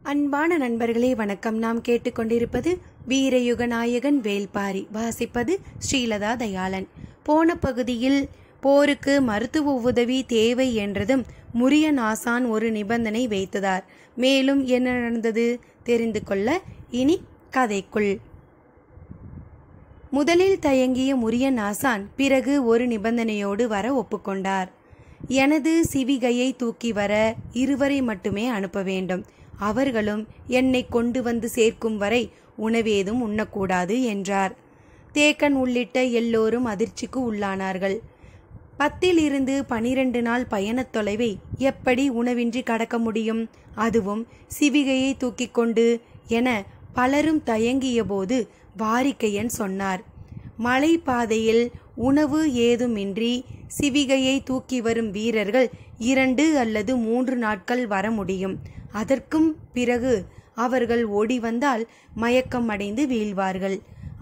அன்பான நண்பர்களே வணக்கம். நாம் கேட்டுக்கொண்டிருப்பது வீரயுகநாயகன் வேள்பாரி. வாசிப்பது ஸ்ரீலதா தயாளன். போன பகுதியில் போருக்கு மருத்துவ உதவி தேவை என்றதும் முரியன் ஆசான் ஒரு நிபந்தனை வைத்ததார். மேலும் என்ன நடந்தது தெரிந்து கொள்ள இனி கதைக்குள். முதலில் தயங்கிய முரியன் ஆசான் பிறகு ஒரு நிபந்தனையோடு வர ஒப்புக்கொண்டார். எனது சிவிகையை தூக்கி வர 2 மட்டுமே அனுப்ப வேண்டும். அவர்களும் என்னை கொண்டு வந்து சேர்க்கும் வரை உணவேதும் உண்ணக்கூடாது என்றார். தேக்கன் உள்ளிட்ட எல்லோரும் அதிர்ச்சிக்கு உள்ளானார்கள். 10 to 12 நாள் பயணத் தொலைவை எப்படி உணவின்றி கடக்க முடியும், அதுவும் சிவிகையை தூக்கி கொண்டு என பலரும் தயங்கிய போது வாரிக்கையன் சொன்னார், மலை பாதையில் உணவு ஏதுமின்றி சிவிகையை தூக்கி வரும் வீரர்கள் 2 அல்லது 3 நாட்கள் வர முடியும். அதற்கும் பிறகு அவர்கள் ஓடி வந்தால் மயக்கம் அடைந்து வீழ்வார்கள்.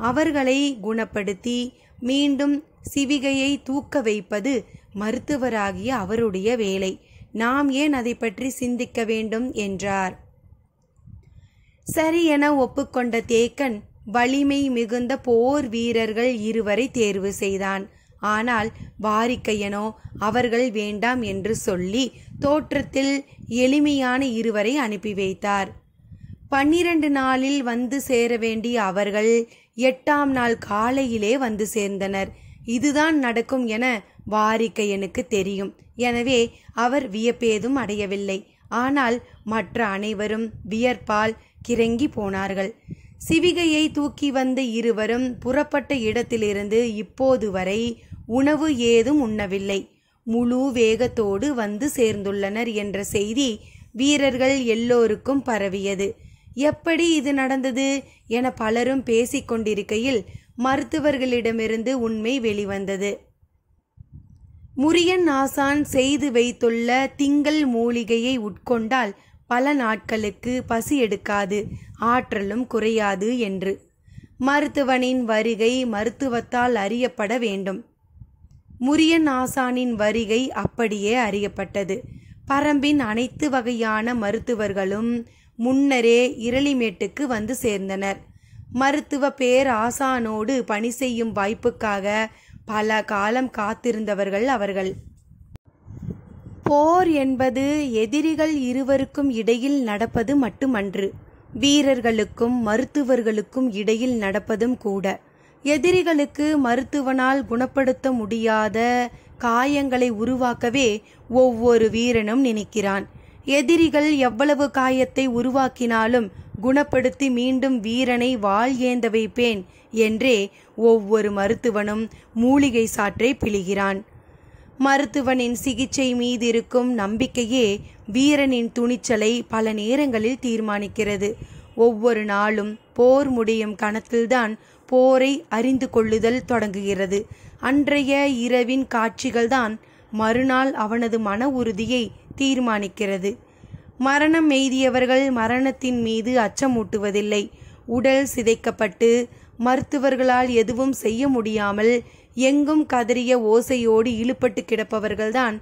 அவர்களை குணப்படுத்தி மீண்டும் சிவிகையை தூக்க வைப்பது மருத்துவராகிய அவருடைய வேலை. நாம் ஏன் அதை பற்றி சிந்திக்க வேண்டும் என்றார். சரி என ஒப்புக்கொண்ட தேக்கன் வலிமை மிகுந்த போர் வீரர்கள் 2 தேர்வு செய்தான். ஆனால் வாரிக்கையனோ அவர்கள் வேண்டாம் என்று சொல்லி தோற்றத்தில் எளிமையான 2 அனுப்பி வைத்தார். 12 நாளில் வந்து சேர வேண்டிய அவர்கள் 8ஆம் நாள் காலையிலே வந்து சேர்ந்தனர். இதுதான் நடக்கும் என வாரிக்கையனுக்கு தெரியும். எனவே அவர் வியப்பேதும் அடையவில்லை. ஆனால் மற்ற அனைவரும் வியர்ப்பால் கிறங்கி போனார்கள். சிவிகையை தூக்கி வந்த 2 புறப்பட்ட இடத்திலிருந்து இப்போது வரை உணவு ஏதும் உண்ணவில்லை. முழு வேகத்தோடு வந்து சேர்ந்துள்ளனர் என்ற செய்தி வீரர்கள் எல்லோருக்கும் பரவியது. எப்படி இது நடந்தது என பலரும் பேசிக்கொண்டிருக்கையில் மருத்துவர்களிடமிருந்து உண்மை வெளிவந்தது. முரியன் ஆசான் செய்து வைத்துள்ள திங்கள் மூலிகையை உட்கொண்டால் பல நாட்களுக்கு பசி எடுக்காது, ஆற்றலும் குறையாது என்று. மருத்துவனின் வருகை மருத்துவத்தால் அறியப்பட வேண்டும். முரியன் ஆசானின் வருகை அப்படியே அறியப்பட்டது. பரம்பின் அனைத்து வகையான மருத்துவர்களும் முன்னரே இரளிமேட்டுக்கு வந்து சேர்ந்தனர். மருத்துவ பேர் ஆசானோடு பணி செய்யும் வாய்ப்புக்காக பல காலம் காத்திருந்தவர்கள் அவர்கள். போர் என்பது எதிரிகள் 2 இடையில் நடப்பது மட்டுமன்று, வீரர்களுக்கும் மருத்துவர்களுக்கும் இடையில் நடப்பதும் கூட. எதிரிகளுக்கு மருத்துவனால் குணப்படுத்த முடியாத காயங்களை உருவாக்கவே ஒவ்வொரு வீரனும் நினைக்கிறான். எதிரிகள் எவ்வளவு காயத்தை உருவாக்கினாலும் குணப்படுத்தி மீண்டும் வீரனை வாள் ஏந்த வைப்பேன் என்றே ஒவ்வொரு மருத்துவனும் மூலிகை சாற்றை பிழிகிறான். மருத்துவனின் சிகிச்சை மீது இருக்கும் நம்பிக்கையே வீரனின் துணிச்சலை பல நேரங்களில் தீர்மானிக்கிறது. ஒவ்வொரு நாளும் போர் முடியும் கணத்தில்தான் போரை அறிந்து கொள்ளுதல் தொடங்குகிறது. அன்றைய இரவின் காட்சிகள்தான் மறுநாள் அவனது மன உறுதியை தீர்மானிக்கிறது. மரணம் எய்தியவர்கள் மரணத்தின் மீது அச்சமூட்டுவதில்லை. உடல் சிதைக்கப்பட்டு மருத்துவர்களால் எதுவும் செய்ய முடியாமல் எங்கும் கதறிய ஓசையோடு இழுபட்டு கிடப்பவர்கள்தான்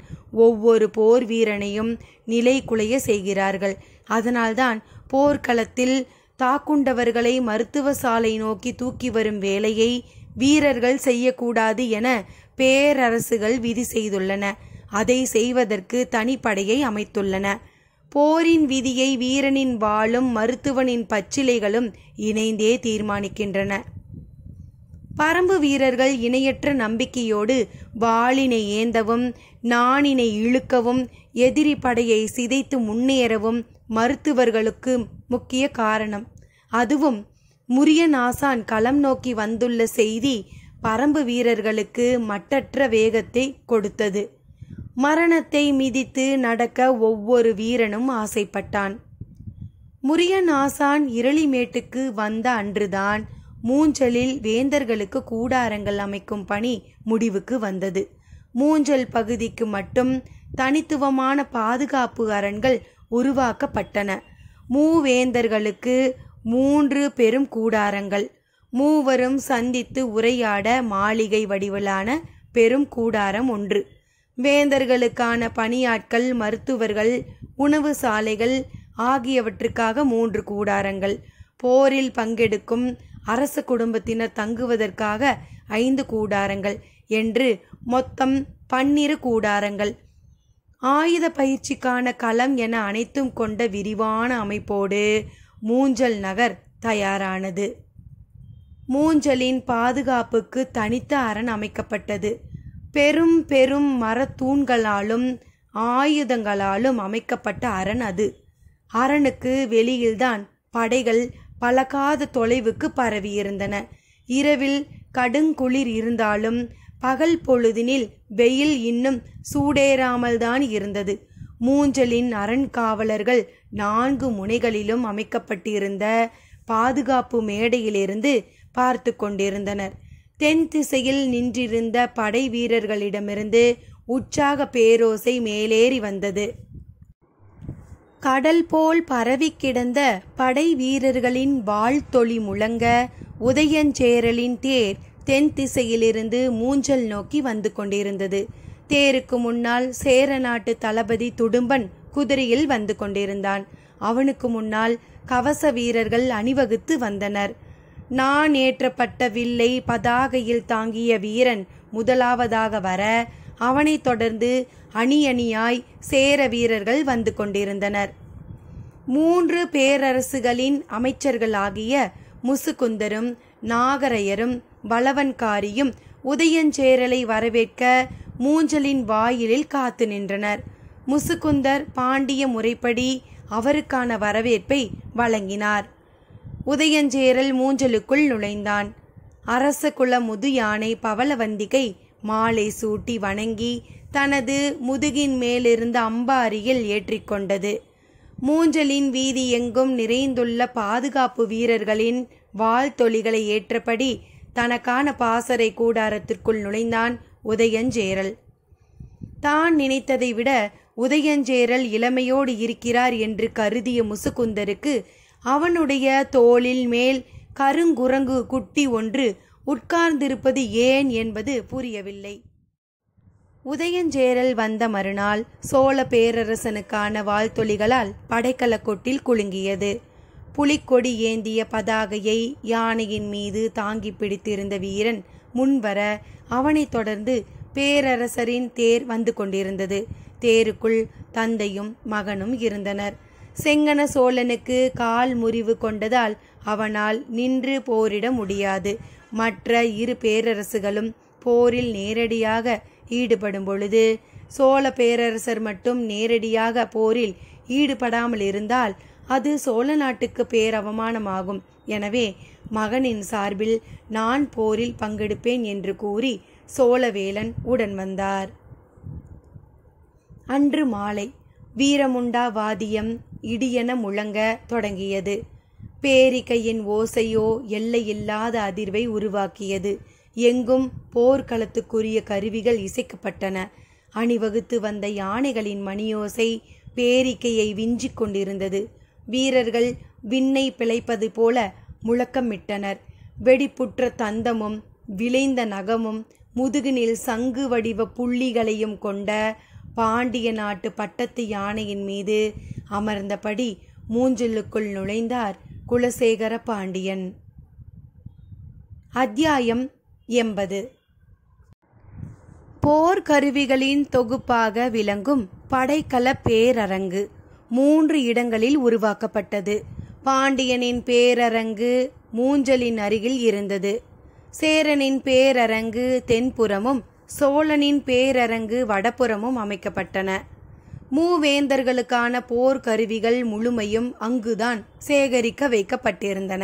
ஒவ்வொரு போர் வீரனையும் நிலை குலைய செய்கிறார்கள். அதனால்தான் போர்க்களத்தில் தாக்குண்டவர்களை மருத்துவ சாலை நோக்கி தூக்கி வரும் வேலையை வீரர்கள் செய்யக்கூடாது என பேரரசுகள் விதி செய்துள்ளன. அதை செய்வதற்கு தனிப்படையை அமைத்துள்ளன. போரின் விதியை வீரனின் வாளும் மருத்துவனின் பச்சிலைகளும் இணைந்தே தீர்மானிக்கின்றன. பரம்பு வீரர்கள் இணையற்ற நம்பிக்கையோடு வாளினை ஏந்தவும் நாணினை இழுக்கவும் எதிரி படையை சிதைத்து முன்னேறவும் மருத்துவர்களுக்கு முக்கிய காரணம். அதுவும் முரியன் ஆசான் களம் நோக்கி வந்துள்ள செய்தி பரம்பு வீரர்களுக்கு மட்டற்ற வேகத்தை கொடுத்தது. மரணத்தை மிதித்து நடக்க ஒவ்வொரு வீரனும் ஆசைப்பட்டான். முரியன் ஆசான் இரளிமேட்டுக்கு வந்த அன்றுதான் மூஞ்சலில் வேந்தர்களுக்கு கூடாரங்கள் அமைக்கும் பணி முடிவுக்கு வந்தது. மூஞ்சல் பகுதிக்கு மட்டும் தனித்துவமான பாதுகாப்பு அரண்கள் உருவாக்கப்பட்டன. மூவேந்தர்களுக்கு 3 பெரும் கூடாரங்கள், மூவரும் சந்தித்து உரையாட மாளிகை வடிவிலான பெரும் கூடாரம் ஒன்று, வேந்தர்களுக்கான பணியாட்கள், மருத்துவர்கள், உணவு சாலைகள் ஆகியவற்றுக்காக 3 கூடாரங்கள், போரில் பங்கெடுக்கும் அரச குடும்பத்தினர் தங்குவதற்காக 5 கூடாரங்கள் என்று மொத்தம் 12 கூடாரங்கள், ஆயுத பயிற்சிக்கான களம் என அனைத்தும் கொண்ட விரிவான அமைப்போடு மூஞ்சல் நகர் தயாரானது. மூஞ்சலின் பாதுகாப்புக்கு தனித்த அரண் அமைக்கப்பட்டது. பெரும் பெரும் மரத்தூண்களாலும் ஆயுதங்களாலும் அமைக்கப்பட்ட அரண் அது. அரணுக்கு வெளியில்தான் படைகள் பலகாத தொலைவுக்கு பரவியிருந்தன. இரவில் கடுங்குளிர் இருந்தாலும் பகல் பொழுதினில் வெயில் இன்னும் சூடேறாமல் தான் இருந்தது. மூஞ்சலின் அரண் காவலர்கள் 4 முனைகளிலும் அமைக்கப்பட்டிருந்த பாதுகாப்பு மேடையிலிருந்து பார்த்து கொண்டிருந்தனர். தென் திசையில் நின்றிருந்த படை வீரர்களிடமிருந்து உற்சாக பேரோசை மேலேறி வந்தது. கடல் போல் பரவி கிடந்த படை வீரர்களின் வாழ்த்தொளி முழங்க உதயஞ்சேரலின் தேர் தென் திசையிலிருந்து மூஞ்சல் நோக்கி வந்து கொண்டிருந்தது. தேருக்கு முன்னால் சேர நாட்டு தளபதி துடும்பன் குதிரையில் வந்து கொண்டிருந்தான். அவனுக்கு முன்னால் கவச வீரர்கள் அணிவகுத்து வந்தனர். நான் ஏற்றப்பட்ட வில்லை பதாகையில் தாங்கிய வீரன் முதலாவதாக வர, அவனைத் தொடர்ந்து அணி அணியாய் சேர வீரர்கள் வந்து கொண்டிருந்தனர். 3 பேரரசுகளின் அமைச்சர்களாகிய முசுகுந்தரும் நாகரையரும் வளவன்காரியும் உதயஞ்சேரலை வரவேற்க மூஞ்சலின் வாயிலில் காத்து நின்றனர். முசுகுந்தர் பாண்டிய முறைப்படி அவருக்கான வரவேற்பை வழங்கினார். உதயஞ்சேரல் மூஞ்சலுக்குள் நுழைந்தான். அரச குல முது யானை பவளவந்திகை மாலை சூட்டி வணங்கி தனது முதுகின் மேலிருந்த அம்பாரியில் ஏற்றிக்கொண்டது. மூஞ்சலின் வீதி எங்கும் நிறைந்துள்ள பாதுகாப்பு வீரர்களின் வாழ்த்தொலிகளை ஏற்றபடி தனக்கான பாசறை கூடாரத்திற்குள் நுழைந்தான் உதயஞ்சேரல். தான் நினைத்ததை விட உதயஞ்சேரல் இளமையோடு இருக்கிறார் என்று கருதிய முசுகுந்தருக்கு அவனுடைய தோளில் மேல் கருங்குரங்கு குட்டி ஒன்று உட்கார்ந்திருப்பது ஏன் என்பது புரியவில்லை. உதயஞ்சேரல் வந்த மறுநாள் சோழ பேரரசனுக்கான வாழ்த்தொலிகளால் படைக்கலக்கொட்டில் குலுங்கியது. புலிக்கொடி ஏந்திய பதாகையை யானையின் மீது தாங்கி பிடித்திருந்த வீரன் முன்வர அவனைத் தொடர்ந்து பேரரசரின் தேர் வந்து கொண்டிருந்தது. தேருக்குள் தந்தையும் மகனும் இருந்தனர். செங்கன சோழனுக்கு கால் முறிவு கொண்டதால் அவனால் நின்று போரிட முடியாது. மற்ற 2 பேரரசுகளும் போரில் நேரடியாக ஈடுபடும் பொழுது சோழ பேரரசர் மட்டும் நேரடியாக போரில் ஈடுபடாமல் இருந்தால் அது சோழ நாட்டுக்கு பேரவமானமாகும். எனவே மகனின் சார்பில் நான் போரில் பங்கெடுப்பேன் என்று கூறி சோழவேலன் உடன் வந்தார். அன்று மாலை வீரமுண்டா வாத்தியம் இடியென முழங்க தொடங்கியது. பேரிகையின் ஓசையோ எல்லையில்லாத அதிர்வை உருவாக்கியது. எங்கும் போர்க்களத்துக்குரிய கருவிகள் இசைக்கப்பட்டன. அணிவகுத்து வந்த யானைகளின் மணியோசை பேரிக்கையை விஞ்சிக் கொண்டிருந்தது. வீரர்கள் விண்ணை பிழைப்பது போல முழக்கமிட்டனர். வெடிப்புற்ற தந்தமும் விளைந்த நகமும் முதுகினில் சங்கு வடிவ புள்ளிகளையும் கொண்ட பாண்டிய நாட்டு பட்டத்து யானையின் மீது அமர்ந்தபடி மூஞ்சலுக்குள் நுழைந்தார் குலசேகர பாண்டியன். அத்தியாயம் 80. போர்க்கருவிகளின் தொகுப்பாக விளங்கும் படைக்கல பேரரங்கு 3 இடங்களில் உருவாக்கப்பட்டது. பாண்டியனின் பேரரங்கு மூஞ்சலின் அருகில் இருந்தது. சேரனின் பேரரங்கு தென்புறமும் சோழனின் பேரரங்கு வடபுறமும் அமைக்கப்பட்டன. மூவேந்தர்களுக்கான போர்க்கருவிகள் முழுமையும் அங்குதான் சேகரிக்க வைக்கப்பட்டிருந்தன.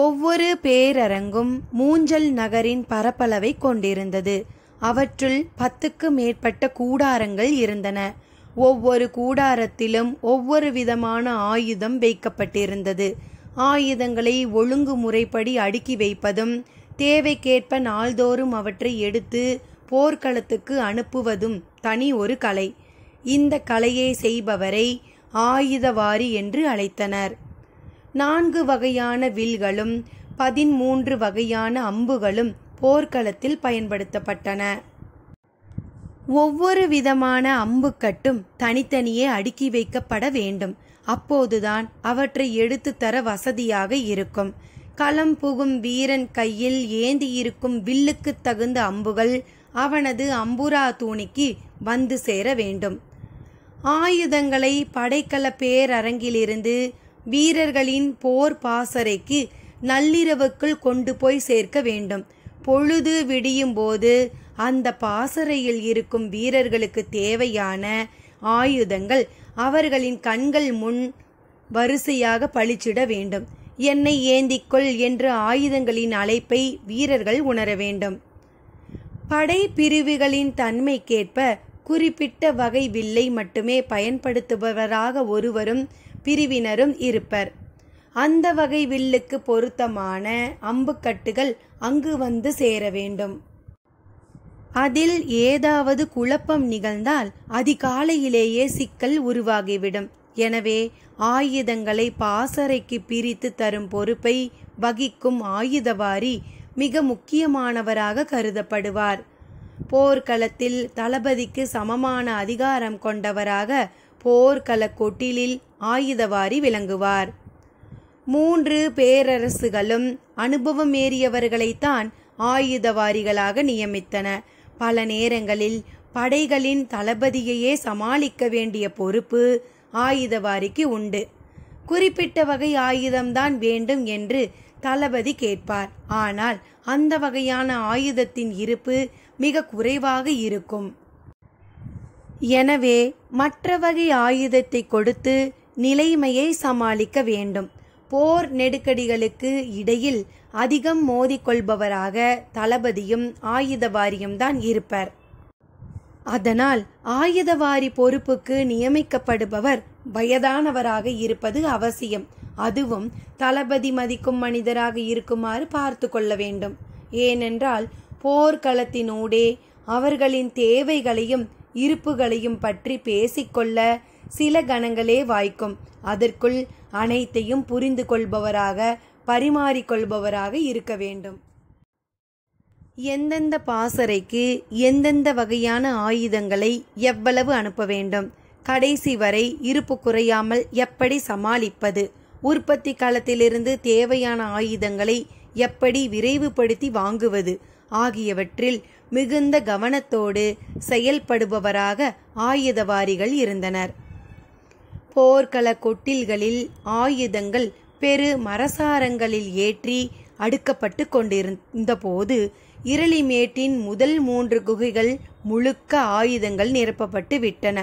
ஒவ்வொரு பேரரங்கும் மூஞ்சல் நகரின் பரப்பளவை கொண்டிருந்தது. அவற்றுள் 10க்கு மேற்பட்ட கூடாரங்கள் இருந்தன. ஒவ்வொரு கூடாரத்திலும் ஒவ்வொரு விதமான ஆயுதம் வைக்கப்பட்டிருந்தது. ஆயுதங்களை ஒழுங்குமுறைப்படி அடுக்கி வைப்பதும் தேவைக்கேற்ப நாள்தோறும் அவற்றை எடுத்து போர்க்களத்துக்கு அனுப்புவதும் தனி ஒரு கலை. இந்த கலையை செய்பவரை ஆயுதவாரி என்று அழைத்தனர். 4 வகையான வில்களும் 13 வகையான அம்புகளும் போர்க்களத்தில் பயன்படுத்தப்பட்டன. ஒவ்வொரு விதமான அம்புக்கட்டும் தனித்தனியே அடுக்கி வைக்கப்பட வேண்டும். அப்போதுதான் அவற்றை எடுத்து தர வசதியாக இருக்கும். களம் புகும் வீரன் கையில் ஏந்தியிருக்கும் வில்லுக்கு தகுந்த அம்புகள் அவனது அம்புரா தூணிக்கு வந்து சேர வேண்டும். ஆயுதங்களை படைக்கல பேரரங்கிலிருந்து வீரர்களின் போர் பாசறைக்கு நள்ளிரவுக்குள் கொண்டு போய் சேர்க்க வேண்டும். பொழுது விடியும் போது அந்த பாசறையில் இருக்கும் வீரர்களுக்கு தேவையான ஆயுதங்கள் அவர்களின் கண்கள் முன் வரிசையாக பளிச்சிட வேண்டும். என்னை ஏந்திக்கொள் என்ற ஆயுதங்களின் அழைப்பை வீரர்கள் உணர வேண்டும். படை பிரிவுகளின் தன்மைக்கேற்ப குறிப்பிட்ட வகை வில்லை மட்டுமே பயன்படுத்துபவராக ஒருவரும் பிரிவினரும் இருப்பர். அந்த வகை வில்லுக்கு பொருத்தமான அம்புக்கட்டுகள் அங்கு வந்து சேர வேண்டும். அதில் ஏதாவது குழப்பம் நிகழ்ந்தால் அதிகாலையிலேயே சிக்கல் உருவாகிவிடும். எனவே ஆயுதங்களை பாசறைக்கு பிரித்து தரும் பொறுப்பை வகிக்கும் ஆயுதவாரி மிக முக்கியமானவராக கருதப்படுவார். போர்க்களத்தில் தளபதிக்கு சமமான அதிகாரம் கொண்டவராக போர்க்கள கொட்டிலில் ஆயுதவாரி விளங்குவார். 3 பேரரசுகளும் அனுபவமேறியவர்களைத்தான் ஆயுதவாரிகளாக நியமித்தன. பல நேரங்களில் படைகளின் தளபதியையே சமாளிக்க வேண்டிய பொறுப்பு ஆயுதவாரிக்கு உண்டு. குறிப்பிட்ட வகை ஆயுதம்தான் வேண்டும் என்று தளபதி கேட்பார். ஆனால் அந்த வகையான ஆயுதத்தின் இருப்பு மிக குறைவாக இருக்கும். எனவே மற்ற வகை ஆயுதத்தை கொடுத்து நிலைமையை சமாளிக்க வேண்டும். போர் நெருக்கடிகளுக்கு இடையில் அதிகம் மோதிக்கொள்பவராக தளபதியும் ஆயுதவாரியும் தான் இருப்பர். அதனால் ஆயுதவாரி பொறுப்புக்கு நியமிக்கப்படுபவர் வயதானவராக இருப்பது அவசியம். அதுவும் தளபதி மதிக்கும் மனிதராக இருக்குமாறு பார்த்து கொள்ள வேண்டும். ஏனென்றால் போர்க்களத்தினூடே அவர்களின் தேவைகளையும் இருப்புகளையும் பற்றி பேசிக்கொள்ள சில கணங்களே வாய்க்கும். அதற்குள் அனைத்தையும் புரிந்து கொள்பவராக பரிமாறிக்கொள்பவராக இருக்க வேண்டும். எந்தெந்த பாசறைக்கு எந்தெந்த வகையான ஆயுதங்களை எவ்வளவு அனுப்ப வேண்டும், கடைசி வரை இருப்பு குறையாமல் எப்படி சமாளிப்பது, உற்பத்தி களத்திலிருந்து தேவையான ஆயுதங்களை எப்படி விரைவுபடுத்தி வாங்குவது ஆகியவற்றில் மிகுந்த கவனத்தோடு செயல்படுபவராக ஆயுதவாரிகள் இருந்தனர். போர்க்கள கொட்டில்களில் ஆயுதங்கள் பெரு மரசாரங்களில் ஏற்றி அடுக்கப்பட்டு கொண்டிருந்த போது இரளிமேட்டின் முதல் 3 குகைகள் முழுக்க ஆயுதங்கள் நிரப்பப்பட்டு விட்டன.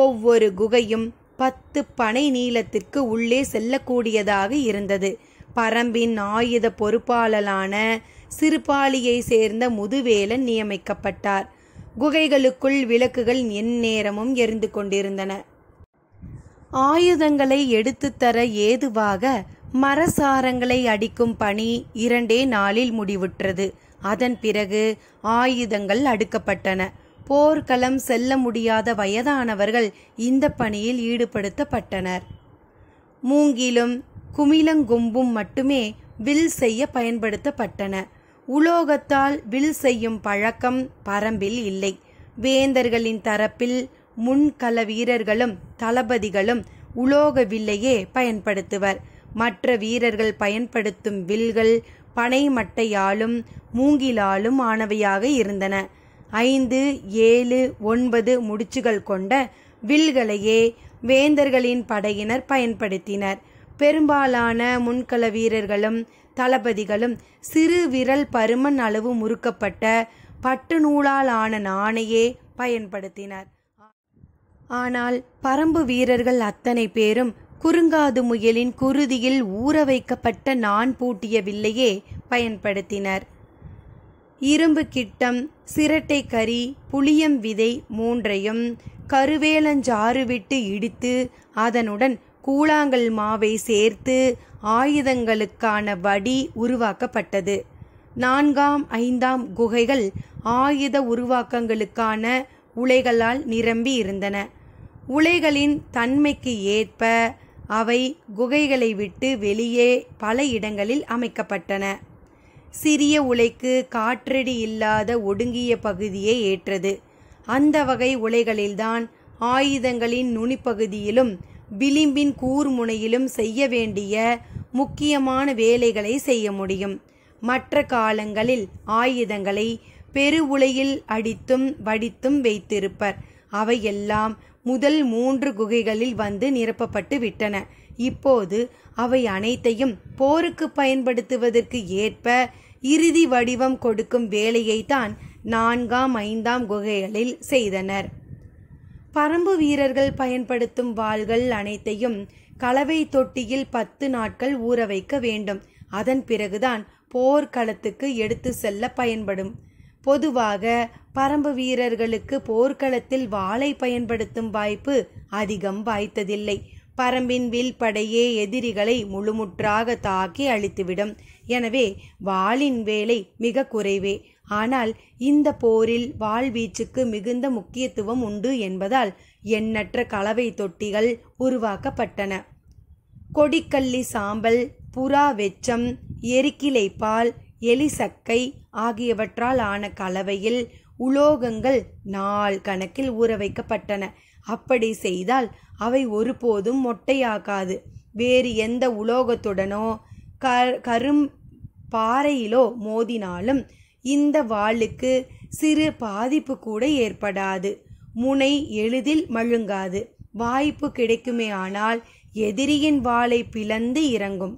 ஒவ்வொரு குகையும் 10 பனை நீளத்திற்கு உள்ளே செல்லக்கூடியதாக இருந்தது. பரம்பின் ஆயுத பொறுப்பாளரான சிறுபாலியை சேர்ந்த முதுவேலன் நியமிக்கப்பட்டார். குகைகளுக்குள் விளக்குகள் எந்நேரமும் எரிந்து கொண்டிருந்தன. ஆயுதங்களை எடுத்து தர ஏதுவாக மரசாரங்களை அடிக்கும் பணி 2 நாளில் முடிவுற்றது. அதன் பிறகு ஆயுதங்கள் அடுக்கப்பட்டன. போர்க்களம் செல்ல முடியாத வயதானவர்கள் இந்த பணியில் ஈடுபடுத்தப்பட்டனர். மூங்கிலும் குமிழங்கொம்பும் மட்டுமே வில் செய்ய பயன்படுத்தப்பட்டன. உலோகத்தால் வில் செய்யும் பழக்கம் பரம்பில் இல்லை. வேந்தர்களின் தரப்பில் முன்கள வீரர்களும் தளபதிகளும் உலோக வில்லையே பயன்படுத்துவர். மற்ற வீரர்கள் பயன்படுத்தும் வில்கள் பனை மட்டையாலும் மூங்கிலாலும் ஆனவையாக இருந்தன. 5, 7, 9 முடிச்சுகள் கொண்ட வில்களையே வேந்தர்களின் படையினர் பயன்படுத்தினர். பெரும்பாலான முன்கள வீரர்களும் தளபதிகளும் சிறு விரல் பருமன் அளவு முறுக்கப்பட்ட பட்டு நூலால் ஆன நாணையே பயன்படுத்தினர். ஆனால் பரம்பு வீரர்கள் அத்தனை பேரும் குறுங்காது முயலின் குருதியில் ஊற வைக்கப்பட்ட நான் பூட்டிய வில்லையே பயன்படுத்தினர். இரும்பு கிட்டம், சிரட்டை கரி, புளியம் விதை 3ஐயும் கருவேலஞ்சாறு விட்டு இடித்து அதனுடன் கூழாங்கல் மாவை சேர்த்து ஆயுதங்களுக்கான வடி உருவாக்கப்பட்டது. 4ஆம் 5ஆம் குகைகள் ஆயுத உருவாக்கங்களுக்கான உலைகளால் நிரம்பி இருந்தன. உலைகளின் தன்மைக்கு ஏற்ப அவை குகைகளை விட்டு வெளியே பல இடங்களில் அமைக்கப்பட்டன. சிறிய உலைக்கு காற்றடி இல்லாத ஒடுங்கிய பகுதியே ஏற்றது. அந்த வகை உலைகளில்தான் ஆயுதங்களின் நுனிப்பகுதியிலும் விளிம்பின் கூர்முனையிலும் செய்ய வேண்டிய முக்கியமான வேலைகளை செய்ய முடியும். மற்ற காலங்களில் ஆயுதங்களை பெரு உலையில் அடித்தும் வடித்தும் வைத்திருப்பர். அவையெல்லாம் முதல் 3 குகைகளில் வந்து நிரப்பப்பட்டு விட்டன. இப்போது அவை அனைத்தையும் போருக்கு பயன்படுத்துவதற்கு ஏற்ப இறுதி வடிவம் கொடுக்கும் வேலையைத்தான் 4ஆம் 5ஆம் குகைகளில் செய்தனர். பரம்பு வீரர்கள் பயன்படுத்தும் வாள்கள் அனைத்தையும் கலவை தொட்டியில் 10 நாட்கள் ஊற வைக்க வேண்டும். அதன் பிறகுதான் போர்க்களத்துக்கு எடுத்து செல்ல பயன்படும். பொதுவாக பரம்பு வீரர்களுக்கு போர்க்களத்தில் வாளை பயன்படுத்தும் வாய்ப்பு அதிகம் வாய்த்ததில்லை. பரம்பின் வில்படையே எதிரிகளை முழுமுற்றாக தாக்கி அழித்துவிடும். எனவே வாளின் வேலை மிக குறைவே. ஆனால் இந்த போரில் வாள்வீச்சுக்கு மிகுந்த முக்கியத்துவம் உண்டு என்பதால் எண்ணற்ற கலவை தொட்டிகள் உருவாக்கப்பட்டன. கொடிக்கல்லி சாம்பல், புறா வெச்சம், எரிக்கிளைப்பால், எலிசக்கை ஆகியவற்றால் ஆன கலவையில் உலோகங்கள் நாள் கணக்கில் ஊற வைக்கப்பட்டன. அப்படி செய்தால் அவை ஒருபோதும் மொட்டையாகாது. வேறு எந்த உலோகத்துடனோ கரும் பாறையிலோ மோதினாலும் இந்த வாளுக்கு சிறு பாதிப்பு கூட ஏற்படாது. முனை எளிதில் மழுங்காது. வாய்ப்பு கிடைக்குமே ஆனால் எதிரியின் வாளை பிளந்து இறங்கும்.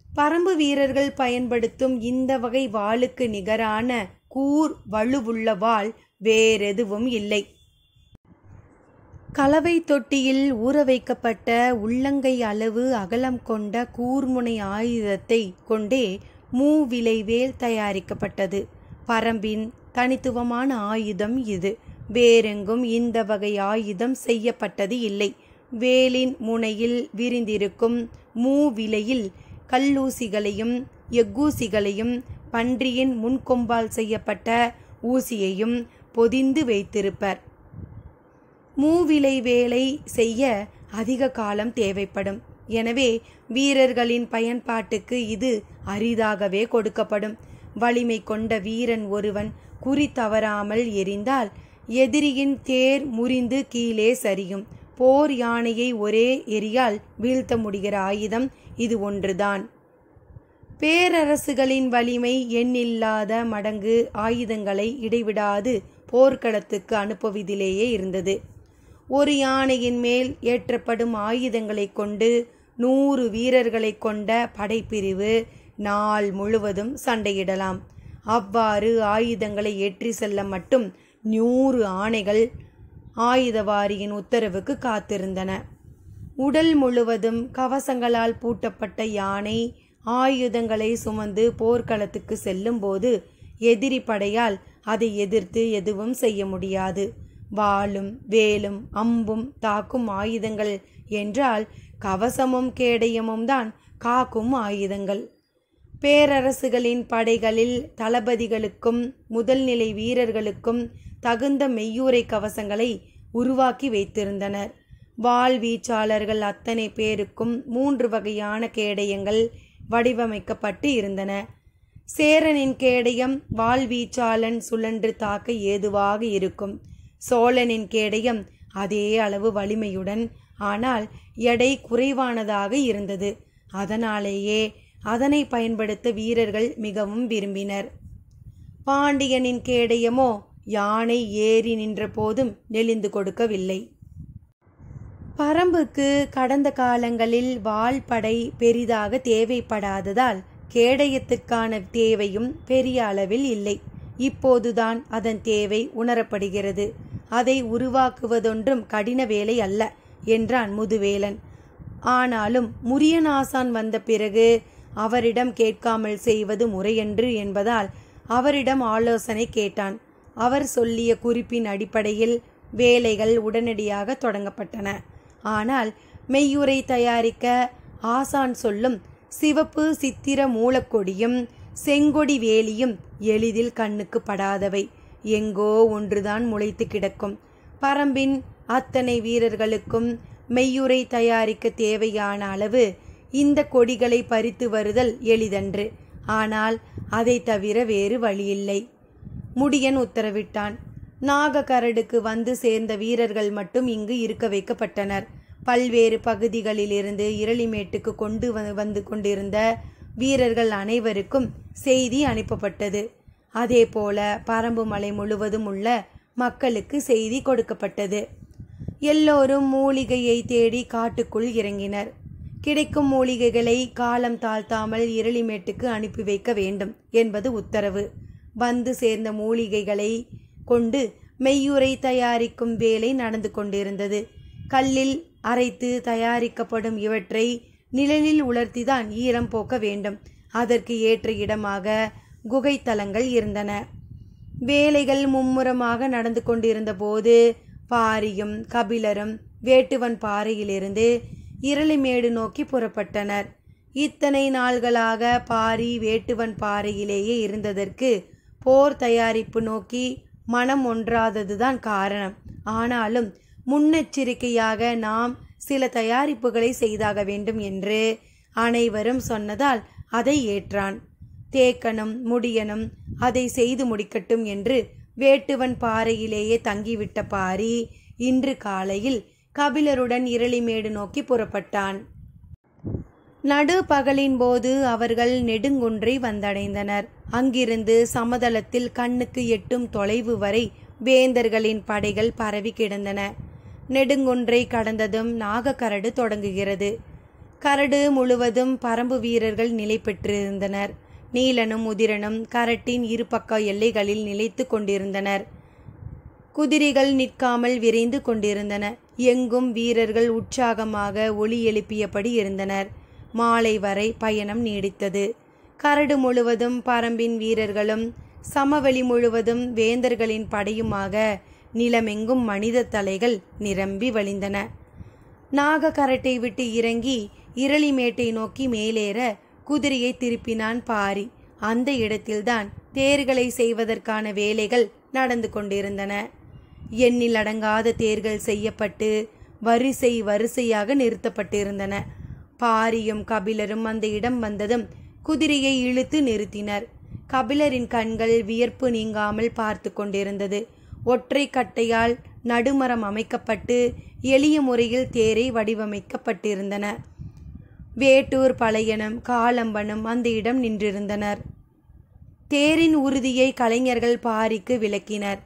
பரம்பு வீரர்கள் பயன்படுத்தும் இந்த வகை வாளுக்கு நிகரான கூர் வலுவுள்ள வாள் வேறெதுவும் இல்லை. கலவை தொட்டியில் ஊற வைக்கப்பட்ட உள்ளங்கை அளவு அகலம் கொண்ட கூர்முனை ஆயுதத்தை கொண்டே மூவிலைவேல் தயாரிக்கப்பட்டது. பரம்பின் தனித்துவமான ஆயுதம் இது. வேறெங்கும் இந்த வகை ஆயுதம் செய்யப்பட்டது இல்லை. வேலின் முனையில் விரிந்திருக்கும் மூவிலையில் கல்லூசிகளையும் எக்கூசிகளையும் பன்றியின் முன்கொம்பால் செய்யப்பட்ட ஊசியையும் பொதிந்து வைத்திருப்பர். மூவிலை வேலை செய்ய அதிக காலம் தேவைப்படும். எனவே வீரர்களின் பயன்பாட்டுக்கு இது அரிதாகவே கொடுக்கப்படும். வலிமை கொண்ட வீரன் ஒருவன் குறி தவறாமல் எறிந்தால் எதிரியின் தேர் முறிந்து கீழே சரியும். போர் யானையை ஒரே எரியால் வீழ்த்த முடிகிற ஆயுதம் இது ஒன்றுதான். பேரரசுகளின் வலிமை எண்ணில்லாத மடங்கு ஆயுதங்களை இடைவிடாது போர்க்களத்துக்கு அனுப்புவதிலேயே இருந்தது. ஒரு யானையின் மேல் ஏற்றப்படும் ஆயுதங்களை கொண்டு 100 வீரர்களை கொண்ட படைப்பிரிவு நாள் முழுவதும் சண்டையிடலாம். அவ்வாறு ஆயுதங்களை ஏற்றி செல்ல மட்டும் 100 ஆணைகள் ஆயுதவாரியின் உத்தரவுக்கு காத்திருந்தன. உடல் முழுவதும் கவசங்களால் பூட்டப்பட்ட யானை ஆயுதங்களை சுமந்து போர்க்களத்துக்கு செல்லும் போது எதிரி படையால் அதை எதிர்த்து எதுவும் செய்ய முடியாது. வாளும் வேலும் அம்பும் தாக்கும் ஆயுதங்கள் என்றால் கவசமும் கேடயமும் தான் காக்கும் ஆயுதங்கள். பேரரசுகளின் படைகளில் தளபதிகளுக்கும் முதல் நிலை வீரர்களுக்கும் தகுந்த மெய்யூரை கவசங்களை உருவாக்கி வைத்திருந்தனர். வாள் வீச்சாளர்கள் அத்தனை பேருக்கும் 3 வகையான கேடயங்கள் வடிவமைக்கப்பட்டு இருந்தன. சேரனின் கேடயம் வாள் வீச்சாளன் சுழன்று தாக்க ஏதுவாக இருக்கும். சோழனின் கேடயம் அதே அளவு வலிமையுடன் ஆனால் எடை குறைவானதாக இருந்தது. அதனாலேயே அதனை பயன்படுத்த வீரர்கள் மிகவும் விரும்பினர். பாண்டியனின் கேடயமோ யானை ஏறி நின்ற போதும் நெளிந்து கொடுக்கவில்லை. பரம்புக்கு கடந்த காலங்களில் வாள்படை பெரிதாக தேவைப்படாததால் கேடயத்துக்கான தேவையும் பெரிய அளவில் இல்லை. இப்போதுதான் அதன் தேவை உணரப்படுகிறது. அதை உருவாக்குவதொன்றும் கடின வேலை அல்ல என்றான் முதுவேலன். ஆனாலும் முரியனாசான் வந்த பிறகு அவரிடம் கேட்காமல் செய்வது முறையன்று என்பதால் அவரிடம் ஆலோசனை கேட்டான். அவர் சொல்லிய குறிப்பின் அடிப்படையில் வேலைகள் உடனடியாக தொடங்கப்பட்டன. ஆனால் மெய்யுரை தயாரிக்க ஆசான் சொல்லும் சிவப்பு சித்திர மூலக்கொடியும் செங்கொடி வேலியும் எளிதில் கண்ணுக்கு படாதவை. எங்கோ ஒன்றுதான் முளைத்து கிடக்கும். பரம்பின் அத்தனை வீரர்களுக்கும் மெய்யுரை தயாரிக்க தேவையான அளவு இந்த கொடிகளை பறித்து வருதல் எளிதன்று. ஆனால் அதை தவிர வேறு வழியில்லை. முடியன் உத்தரவிட்டான். நாகக்கரடுக்கு வந்து சேர்ந்த வீரர்கள் மட்டும் இங்கு இருக்க வைக்கப்பட்டனர். பல்வேறு பகுதிகளிலிருந்து இரளிமேட்டுக்கு கொண்டு வந்து கொண்டிருந்த வீரர்கள் அனைவருக்கும் செய்தி அனுப்பப்பட்டது. அதே போல பரம்பு மலை முழுவதும் உள்ள மக்களுக்கு செய்தி கொடுக்கப்பட்டது. எல்லோரும் மூலிகையை தேடி காட்டுக்குள் இறங்கினர். கிடைக்கும் மூலிகைகளை காலம் தாழ்த்தாமல் இரளிமேட்டுக்கு அனுப்பி வைக்க வேண்டும் என்பது உத்தரவு. வந்து சேர்ந்த மூலிகைகளை கொண்டு மெய்யுரை தயாரிக்கும் வேலை நடந்து கொண்டிருந்தது. கல்லில் அரைத்து தயாரிக்கப்படும் இவற்றை நிழலில் உலர்த்திதான் ஈரம் போக்க வேண்டும். அதற்கு ஏற்ற இடமாக குகைத்தலங்கள் இருந்தன. வேலைகள் மும்முரமாக நடந்து கொண்டிருந்த போது பாரியும் கபிலரும் வேட்டுவன் பாறையிலிருந்து இரளிமேடு நோக்கி புறப்பட்டனர். இத்தனை நாள்களாக பாரி வேட்டுவன் பாறையிலேயே இருந்ததற்கு போர் தயாரிப்பு நோக்கி மனம் ஒன்றாததுதான் காரணம். ஆனாலும் முன்னெச்சரிக்கையாக நாம் சில தயாரிப்புகளை செய்தாக வேண்டும் என்று அனைவரும் சொன்னதால் அதை ஏற்றான். தேக்கனும் முடியனும் அதை செய்து முடிக்கட்டும் என்று வேட்டுவன் பாறையிலேயே தங்கிவிட்ட பாரி இன்று காலையில் கபிலருடன் இரளிமேடு நோக்கி புறப்பட்டான். நடு பகலின் போது அவர்கள் நெடுங்குன்றை வந்தடைந்தனர். அங்கிருந்து சமதளத்தில் கண்ணுக்கு எட்டும் தொலைவு வரை வேந்தர்களின் படைகள் பரவி கிடந்தன. நெடுங்குன்றை கடந்ததும் நாகக்கரடு தொடங்குகிறது. கரடு முழுவதும் பரம்பு வீரர்கள் நிலை பெற்றிருந்தனர். நீலனும் உதிரனும் கரட்டின் இரு பக்க எல்லைகளில் நிலைத்து கொண்டிருந்தனர். குதிரைகள் நிற்காமல் விரைந்து கொண்டிருந்தன. எங்கும் வீரர்கள் உற்சாகமாக ஒலி எழுப்பியபடி இருந்தனர். மாலை வரை பயணம் நீடித்தது. கரடு முழுவதும் பரம்பின் வீரர்களும் சமவெளி முழுவதும் வேந்தர்களின் படையுமாக நிலமெங்கும் மனித தலைகள் நிரம்பி வழிந்தன. நாகக்கரட்டை விட்டு இறங்கி இரளிமேட்டை நோக்கி மேலேற குதிரையை திருப்பினான் பாரி. அந்த இடத்தில்தான் தேர்களை செய்வதற்கான வேலைகள் நடந்து கொண்டிருந்தன. எண்ணில் அடங்காத தேர்கள் செய்யப்பட்டு வரிசை வரிசையாக நிறுத்தப்பட்டிருந்தன. பாரியும் கபிலரும் அந்த இடம் வந்ததும் குதிரையை இழுத்து நிறுத்தினர். கபிலரின் கண்கள் வியர்ப்பு நீங்காமல் பார்த்து கொண்டிருந்தது. ஒற்றை கட்டையால் நடுமரம் அமைக்கப்பட்டு எளிய முறையில் தேரை வடிவமைக்கப்பட்டிருந்தன. வேட்டூர் பழையனும் காலம்பனும் அந்த இடம் நின்றிருந்தனர். தேரின் உறுதியை கலைஞர்கள் பாரிக்கு விளக்கினர்.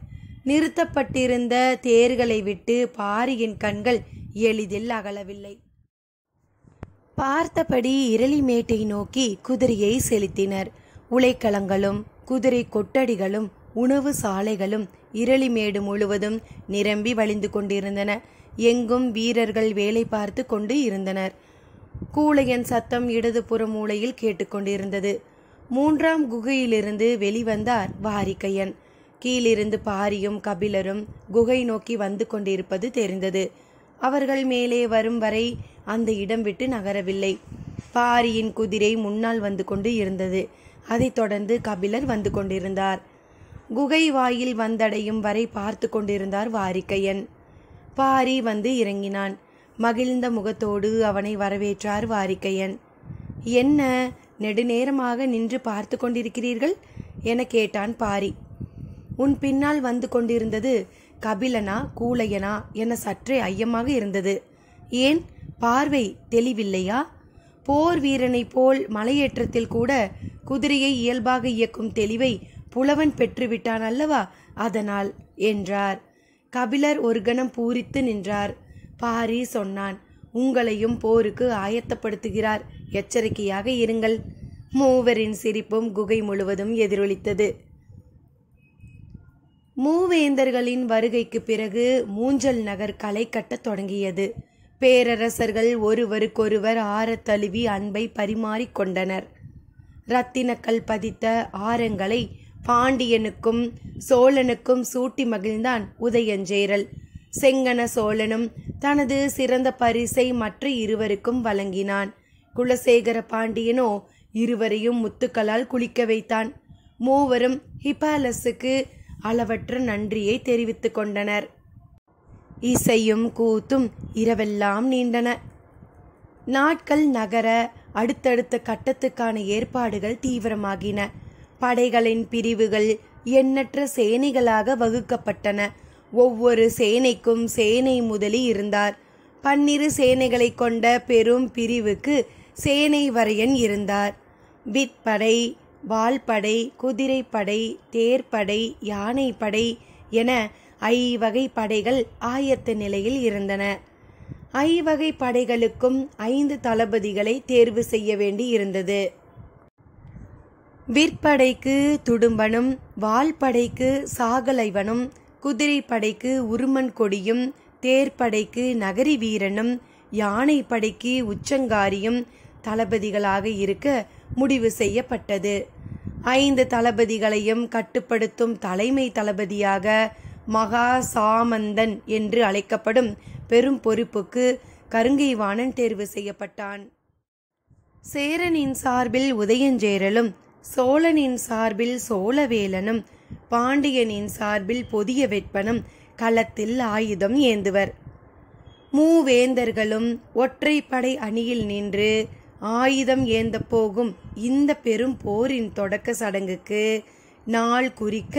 நிறுத்தப்பட்டிருந்த தேர்களை விட்டு பாரியின் கண்கள் எளிதில் அகலவில்லை. பார்த்தபடி இரளிமேட்டை நோக்கி குதிரையை செலுத்தினர். உலைக்களங்களும் குதிரை கொட்டடிகளும் உணவு சாலைகளும் இரளிமேடு முழுவதும் நிரம்பி வழிந்து கொண்டிருந்தன. எங்கும் வீரர்கள் வேலை பார்த்து கொண்டு இருந்தனர். கூளையன் சத்தம் இடதுபுற மூலையில் கேட்டுக்கொண்டிருந்தது. மூன்றாம் குகையிலிருந்து வெளிவந்தார் வாரிக்கையன். கீழிருந்து பாரியும் கபிலரும் குகை நோக்கி வந்து கொண்டிருப்பது தெரிந்தது. அவர்கள் மேலே வரும் வரை அந்த இடம் விட்டு நகரவில்லை. பாரியின் குதிரை முன்னால் வந்து கொண்டு இருந்தது. அதைத் தொடர்ந்து கபிலர் வந்து கொண்டிருந்தார். குகை வாயில் வந்தடையும் வரை பார்த்து கொண்டிருந்தார் வாரிக்கையன். பாரி வந்து இறங்கினான். மகிழ்ந்த முகத்தோடு அவனை வரவேற்றார் வாரிக்கையன். என்ன, நெடுநேரமாக நின்று பார்த்து கொண்டிருக்கிறீர்கள் என கேட்டான் பாரி. உன் பின்னால் வந்து கொண்டிருந்தது கபிலனா கூளையனா என சற்றே ஐயமாக இருந்தது. ஏன், பார்வை தெளிவில்லையா? போர் வீரனைப் போல் மலையேற்றத்தில் கூட குதிரையை இயல்பாக இயக்கும் தெளிவை புலவன் பெற்றுவிட்டான் அல்லவா, அதனால் என்றார். கபிலர் ஒரு கணம் பூரித்து நின்றார். பாரி சொன்னான், உங்களையும் போருக்கு ஆயத்தப்படுத்துகிறார், எச்சரிக்கையாக இருங்கள். மூவரின் சிரிப்பும் குகை முழுவதும் எதிரொலித்தது. மூவேந்தர்களின் வருகைக்கு பிறகு மூஞ்சல் நகர் களை கட்டத் தொடங்கியது. பேரரசர்கள் ஒருவருக்கொருவர் ஆரத் தழுவி அன்பை பரிமாறிக்கொண்டனர். இரத்தினக்கல் பதித்த ஆரங்களை பாண்டியனுக்கும் சோழனுக்கும் சூட்டி மகிழ்ந்தான் உதயஞ்சேரல். செங்கன சோழனும் தனது சிறந்த பரிசை மற்ற இருவருக்கும் வழங்கினான். குலசேகர பாண்டியனோ இருவரையும் முத்துக்களால் குளிக்க வைத்தான். மூவரும் ஹிபாலஸுக்கு அளவற்ற நன்றியை தெரிவித்துக் கொண்டனர். இசையும் கூத்தும் இரவெல்லாம் நீண்டன. நாட்கள் நகர அடுத்தடுத்த கட்டத்துக்கான ஏற்பாடுகள் தீவிரமாகின. படைகளின் பிரிவுகள் எண்ணற்ற சேனைகளாக வகுக்கப்பட்டன. ஒவ்வொரு சேனைக்கும் சேனை முதலி இருந்தார். 12 சேனைகளை கொண்ட பெரும் பிரிவுக்கு சேனை வரையன் இருந்தார். விற்படை, வாள்படை, குதிரைப்படை, தேர்ப்படை, யானைப்படை என 5 வகை படைகள் ஆயத்த நிலையில் இருந்தன. 5 வகை படைகளுக்கும் 5 தளபதிகளை தேர்வு செய்ய வேண்டி இருந்தது. விற்படைக்கு துடும்பனும், வாள்படைக்கு சாகலைவனும், குதிரைப்படைக்கு உருமன் கொடியும், தேர்ப்படைக்கு நகரி வீரனும், யானைப்படைக்கு உச்சங்காரியும் தளபதிகளாக இருக்க முடிவு செய்யப்பட்டது. 5 தளபதிகளையும் கட்டுப்படுத்தும் தலைமை தளபதியாக மகா சாமந்தன் என்று அழைக்கப்படும் பெரும் பொறுப்புக்கு கருங்கைவாணன் தேர்வு செய்யப்பட்டான். சேரனின் சார்பில் உதயஞ்சேரலும், சோழனின் சார்பில் சோழவேலனும், பாண்டியனின் சார்பில் பொதிய வெட்பனும் களத்தில் ஆயுதம் ஏந்துவர். மூவேந்தர்களும் ஒற்றைப்படை அணியில் நின்று ஆயுதம் ஏந்த போகும் இந்த பெரும் போரின் தொடக்க சடங்குக்கு நாள் குறிக்க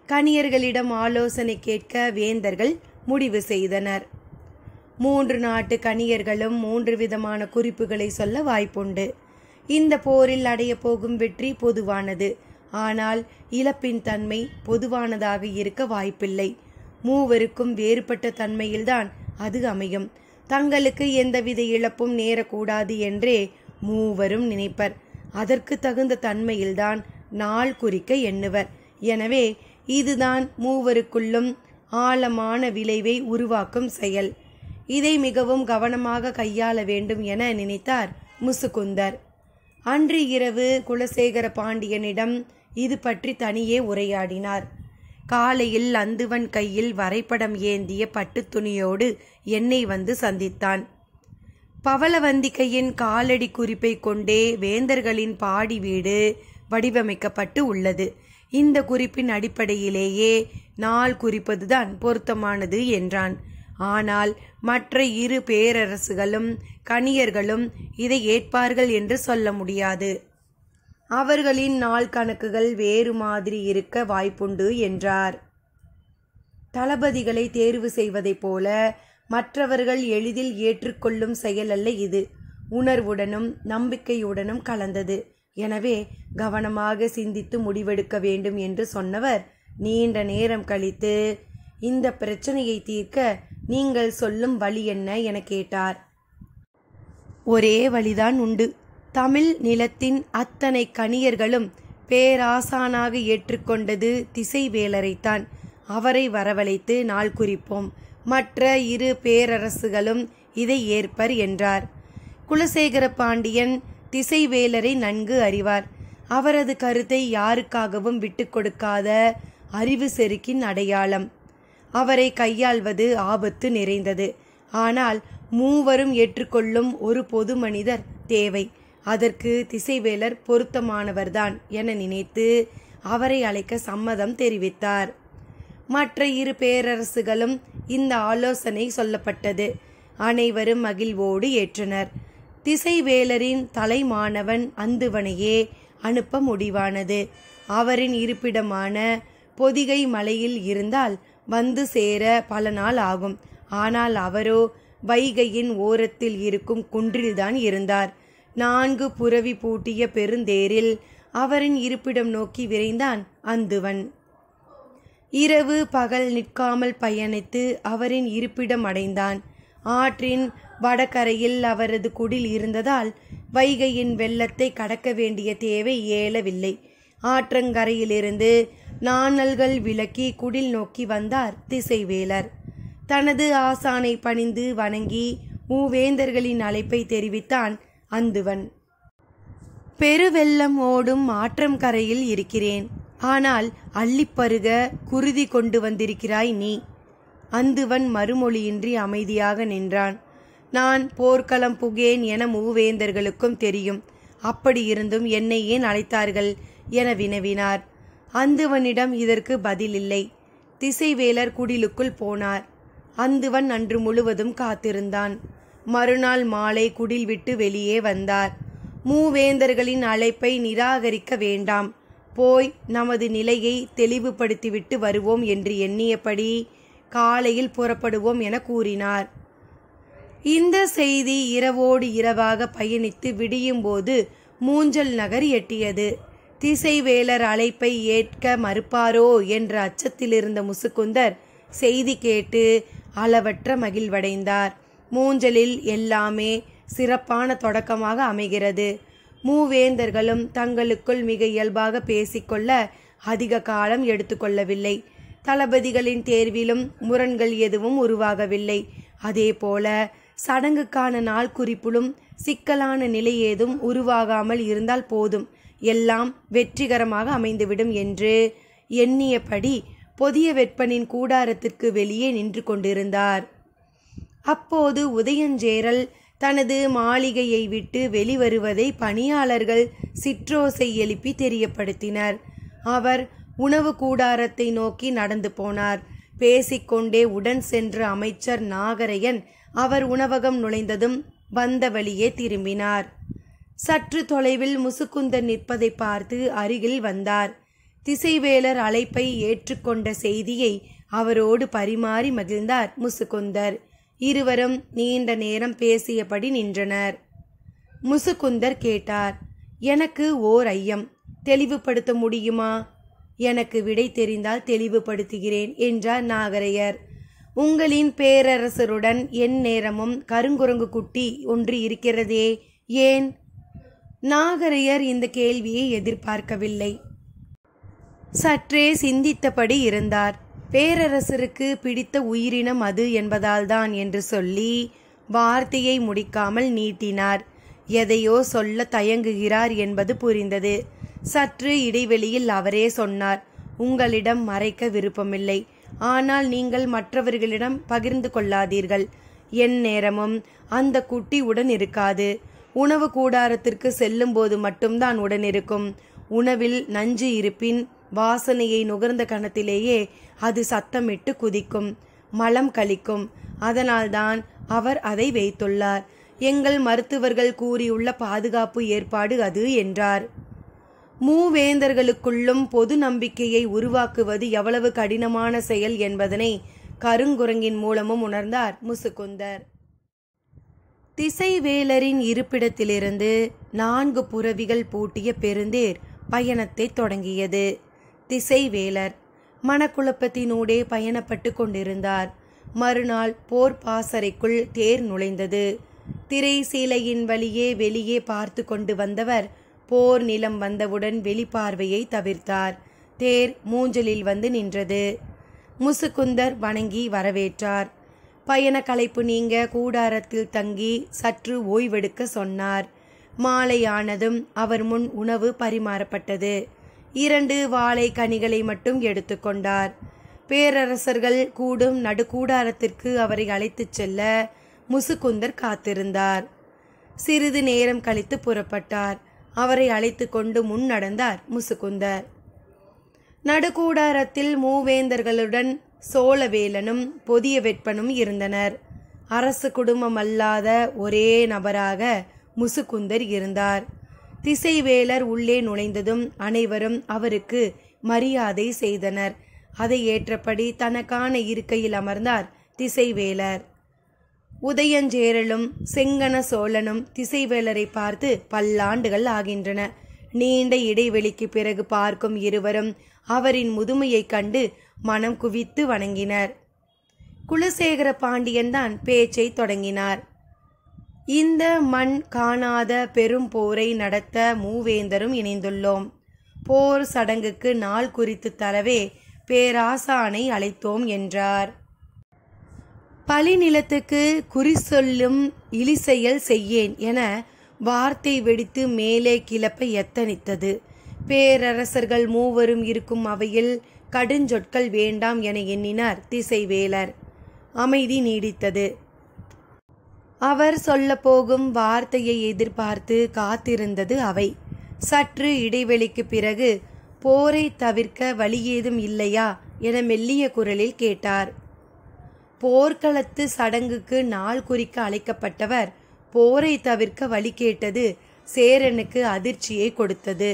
கணியர்களிடம் ஆலோசனை கேட்க வேந்தர்கள் முடிவு செய்தனர். 3 நாட்டு கணியர்களும் 3 விதமான குறிப்புகளை சொல்ல வாய்ப்புண்டு. இந்த போரில் அடைய போகும் வெற்றி பொதுவானது, ஆனால் இழப்பின் தன்மை பொதுவானதாக இருக்க வாய்ப்பில்லை. மூவருக்கும் வேறுபட்ட தன்மையில்தான் அது அமையும். தங்களுக்கு எந்தவித இழப்பும் நேரக்கூடாது என்றே மூவரும் நினைப்பர். அதற்கு தகுந்த தன்மையில்தான் நாள் குறிக்க எண்ணுவர். எனவே இதுதான் மூவருக்குள்ளும் ஆழமான விளைவை உருவாக்கும் செயல். இதை மிகவும் கவனமாக கையாள வேண்டும் என நினைத்தார் முசுகுந்தர். அன்று இரவு குலசேகர பாண்டியனிடம் இது பற்றி தனியே உரையாடினார். காலையில் அந்துவன் கையில் வரைபடம் ஏந்திய பட்டு துணியோடு என்னை வந்து சந்தித்தான். பவளவந்திகையின் காலடி குறிப்பை கொண்டே வேந்தர்களின் பாடி வீடு வடிவமைக்கப்பட்டு உள்ளது. இந்த குறிப்பின் அடிப்படையிலேயே நாள் குறிப்பதுதான் பொருத்தமானது என்றான். ஆனால் மற்ற 2 பேரரசுகளும் கணியர்களும் இதை ஏற்பார்கள் என்று சொல்ல முடியாது. அவர்களின் நாள் கணக்குகள் வேறு மாதிரி இருக்க வாய்ப்புண்டு என்றார். தளபதிகளை தேர்வு செய்வதைப் போல மற்றவர்கள் எளிதில் ஏற்றுக்கொள்ளும் செயல் அல்ல இது. உணர்வுடனும் நம்பிக்கையுடனும் கலந்தது. எனவே கவனமாக சிந்தித்து முடிவெடுக்க வேண்டும் என்று சொன்னவர் நீண்ட நேரம் கழித்து, இந்த பிரச்சனையை தீர்க்க நீங்கள் சொல்லும் வழி என்ன என கேட்டார். ஒரே வழிதான் உண்டு. தமிழ் நிலத்தின் அத்தனை கணியர்களும் பேராசானாக ஏற்றுக்கொண்டது திசைவேலரைத்தான். அவரை வரவழைத்து நாள் குறிப்போம். மற்ற 2 பேரரசுகளும் இதை ஏற்பர் என்றார். குலசேகர பாண்டியன் திசைவேலரை நன்கு அறிவார். அவரது கருத்தை யாருக்காகவும் விட்டு கொடுக்காத அறிவு செருக்கின் அடையாளம். அவரை கையாள்வது ஆபத்து நிறைந்தது. ஆனால் மூவரும் ஏற்றுக்கொள்ளும் ஒரு பொது மனிதர் தேவை. அதற்கு திசைவேலர் பொருத்தமானவர்தான் என நினைத்து அவரை அழைக்க சம்மதம் தெரிவித்தார். மற்ற 2 பேரரசுகளும் இந்த ஆலோசனை சொல்லப்பட்டது. அனைவரும் மகிழ்வோடு ஏற்றனர். திசைவேலரின் தலைமானவன் அந்துவனையே அனுப்ப முடிவானது. அவரின் இருப்பிடமான பொதிகை மலையில் இருந்தால் வந்து சேர பல நாள் ஆகும். ஆனால் அவரோ வைகையின் ஓரத்தில் இருக்கும் குன்றில்தான் இருந்தார். 4 புரவி பூட்டிய பெருந்தேரில் அவரின் இருப்பிடம் நோக்கி விரைந்தான் அந்துவன். இரவு பகல் நிற்காமல் பயணித்து அவரின் இருப்பிடம் அடைந்தான். ஆற்றின் வடகரையில் அவரது குடில் இருந்ததால் வைகையின் வெள்ளத்தை கடக்க வேண்டிய தேவை ஏலவில்லை. ஆற்றங்கரையிலிருந்து நாணல்கள் விலக்கி குடில் நோக்கி வந்தார் திசைவேலர். தனது ஆசானை பணிந்து வணங்கி மூவேந்தர்களின் அழைப்பை தெரிவித்தான் அந்துவன். பெருவெள்ளம் ஓடும் ஆற்றம் கரையில் இருக்கிறேன். ஆனால் அள்ளிப்பருக குருதி கொண்டு வந்திருக்கிறாய் நீ. அந்துவன் மறுமொழியின்றி அமைதியாக நின்றான். நான் போர்க்களம் புகேன் என மூவேந்தர்களுக்கும் தெரியும். அப்படி இருந்தும் என்னை ஏன் அழைத்தார்கள் என வினவினார். அந்துவனிடம் இதற்கு பதில் இல்லை. திசைவேலர் குடிலுக்குள் போனார். அந்துவன் அன்று முழுவதும் காத்திருந்தான். மறுநாள் மாலை குடில் விட்டு வெளியே வந்தார். மூவேந்தர்களின் அழைப்பை நிராகரிக்க வேண்டாம். போய் நமது நிலையை தெளிவுபடுத்திவிட்டு வருவோம் என்று எண்ணியபடி காலையில் புறப்படுவோம் என கூறினார். இந்த செய்தி இரவோடு இரவாக பயணித்து விடியும் போது மூஞ்சல் நகர் எட்டியது. திசைவேலர் அழைப்பை ஏற்க மறுப்பாரோ என்ற அச்சத்தில் இருந்த முசுக்குந்தர் செய்தி கேட்டு அளவற்ற மகிழ்வடைந்தார். மூஞ்சலில் எல்லாமே சிறப்பான தொடக்கமாக அமைகிறது. மூவேந்தர்களும் தங்களுக்குள் மிக இயல்பாக பேசிக்கொள்ள அதிக காலம் எடுத்துக்கொள்ளவில்லை. தளபதிகளின் தேர்விலும் முரண்கள் எதுவும் உருவாகவில்லை. அதேபோல சடங்குக்கான நாள் குறிப்பிலும் சிக்கலான நிலை ஏதும் உருவாகாமல் இருந்தால் போதும், எல்லாம் வெற்றிகரமாக அமைந்துவிடும் என்று எண்ணியபடி புதிய வெப்பனின் கூடாரத்திற்கு வெளியே நின்று கொண்டிருந்தார். அப்போது உதயஞ்சேரல் தனது மாளிகையை விட்டு வெளிவருவதை பணியாளர்கள் சிற்றோசை எழுப்பி தெரியப்படுத்தினர். அவர் உணவு கூடாரத்தை நோக்கி நடந்து போனார். பேசிக்கொண்டே உடன் சென்ற அமைச்சர் நாகரையன் அவர் உணவகம் நுழைந்ததும் வந்த வழியே திரும்பினார். சற்று தொலைவில் முசுக்குந்தர் நிற்பதை பார்த்து அருகில் வந்தார். திசைவேலர் அழைப்பை ஏற்றுக்கொண்ட செய்தியை அவரோடு பரிமாறி மகிழ்ந்தார் முசுக்குந்தர். இருவரும் நீண்ட நேரம் பேசியபடி நின்றனர். முசுக்குந்தர் கேட்டார், எனக்கு ஓர் ஐயம், தெளிவுபடுத்த முடியுமா? எனக்கு விடை தெரிந்தால் தெளிவுபடுத்துகிறேன் என்றார் நாகரையர். உங்களின் பேரரசருடன் என் நேரமும் கருங்குரங்கு குட்டி ஒன்று இருக்கிறதே, ஏன்? நாகரையர் இந்த கேள்வியை எதிர்பார்க்கவில்லை. சற்றே சிந்தித்தபடி இருந்தார். பேரரசருக்கு பிடித்த உயிரினம் அது என்பதால்தான் என்று சொல்லி வார்த்தையை முடிக்காமல் நீட்டினார். எதையோ சொல்ல தயங்குகிறார் என்பது புரிந்தது. சற்று இடைவெளியில் அவரே சொன்னார், உங்களிடம் மறைக்க விருப்பமில்லை, ஆனால் நீங்கள் மற்றவர்களிடம் பகிர்ந்து கொள்ளாதீர்கள். என் நேரமும் அந்த குட்டி உடன் இருக்காது. உணவு கூடாரத்திற்கு செல்லும் போது மட்டும்தான் உடன் இருக்கும். உணவில் நஞ்சு இருப்பின் வாசனையை நுகர்ந்த கணத்திலேயே அது சத்தமிட்டு குதிக்கும், மலம் கழிக்கும். அதனால்தான் அவர் அதை வைத்துள்ளார். எங்கள் மருத்துவர்கள் கூறியுள்ள பாதுகாப்பு ஏற்பாடு அது என்றார். மூவேந்தர்களுக்குள்ளும் பொது நம்பிக்கையை உருவாக்குவது எவ்வளவு கடினமான செயல் என்பதனை கருங்குரங்கின் மூலமும் உணர்ந்தார் முசுக்குந்தர். திசைவேலரின் இருப்பிடத்திலிருந்து 4 புரவிகள் பூட்டிய பெருந்தேர் பயணத்தை தொடங்கியது. திசைவேலர் மனக்குழப்பத்தினூடே பயணப்பட்டு கொண்டிருந்தார். மறுநாள் போர் பாசறைக்குள் தேர் நுழைந்தது. திரை சீலையின் வழியே வெளியே பார்த்து கொண்டு வந்தவர் போர் நிலம் வந்தவுடன் வெளிப்பார்வையை தவிர்த்தார். தேர் மூஞ்சலில் வந்து நின்றது. முசுக்குந்தர் வணங்கி வரவேற்றார். பயண களைப்பு நீங்க கூடாரத்தில் தங்கி சற்று ஓய்வெடுக்க சொன்னார். மாலையானதும் அவர் முன் உணவு பரிமாறப்பட்டது. 2 வாழை கனிகளை மட்டும் எடுத்துக்கொண்டார். பேரரசர்கள் கூடும் நடுக்கூடாரத்திற்கு அவரை அழைத்துச் செல்ல முசுக்குந்தர் காத்திருந்தார். சிறிது நேரம் கழித்து புறப்பட்டார். அவரை அழைத்து கொண்டு முன் நடந்தார் முசுக்குந்தர். நடுக்கூடாரத்தில் மூவேந்தர்களுடன் சோழவேலனும் பொதிய வெப்பனும் இருந்தனர். அரசு குடும்பம் அல்லாத ஒரே நபராக முசுக்குந்தர் இருந்தார். திசைவேலர் உள்ளே நுழைந்ததும் அனைவரும் அவருக்கு மரியாதை செய்தனர். அதை ஏற்றபடி தனக்கான இருக்கையில் அமர்ந்தார் திசைவேலர். உதயஞ்சேரலும் செங்கன சோழனும் திசைவேலரை பார்த்து பல்லாண்டுகள் ஆகின்றன. நீண்ட இடைவெளிக்கு பிறகு பார்க்கும் இருவரும் அவரின் முதுமையைக் கண்டு மனம் குவித்து வணங்கினர். குலசேகர பாண்டியன்தான் பேச்சை தொடங்கினார். இந்த மண் காணாத பெரும் போரை நடத்த மூவேந்தரும் இணைந்துள்ளோம். போர் சடங்குக்கு நாள் குறித்து தரவே பேராசானை அழைத்தோம் என்றார். பழி நிலத்துக்கு குறி சொல்லும் இழிசெயல் செய்யேன் என வார்த்தை வெடித்து மேலே கிளப்ப எத்தனித்தது. பேரரசர்கள் மூவரும் இருக்கும் அவையில் கடுஞ்சொற்கள் வேண்டாம் என எண்ணினார் திசைவேலர். அமைதி நீடித்தது. அவர் சொல்ல போகும் வார்த்தையை எதிர்பார்த்து காத்திருந்தது அவை. சற்று இடைவெளிக்கு பிறகு போரை தவிர்க்க வழியேதும் இல்லையா என மெல்லிய குரலில் கேட்டார். போர்க்களத்து சடங்குக்கு நாள் குறிக்க அழைக்கப்பட்டவர் போரை தவிர்க்க வழி கேட்டது சேரனுக்கு அதிர்ச்சியை கொடுத்தது.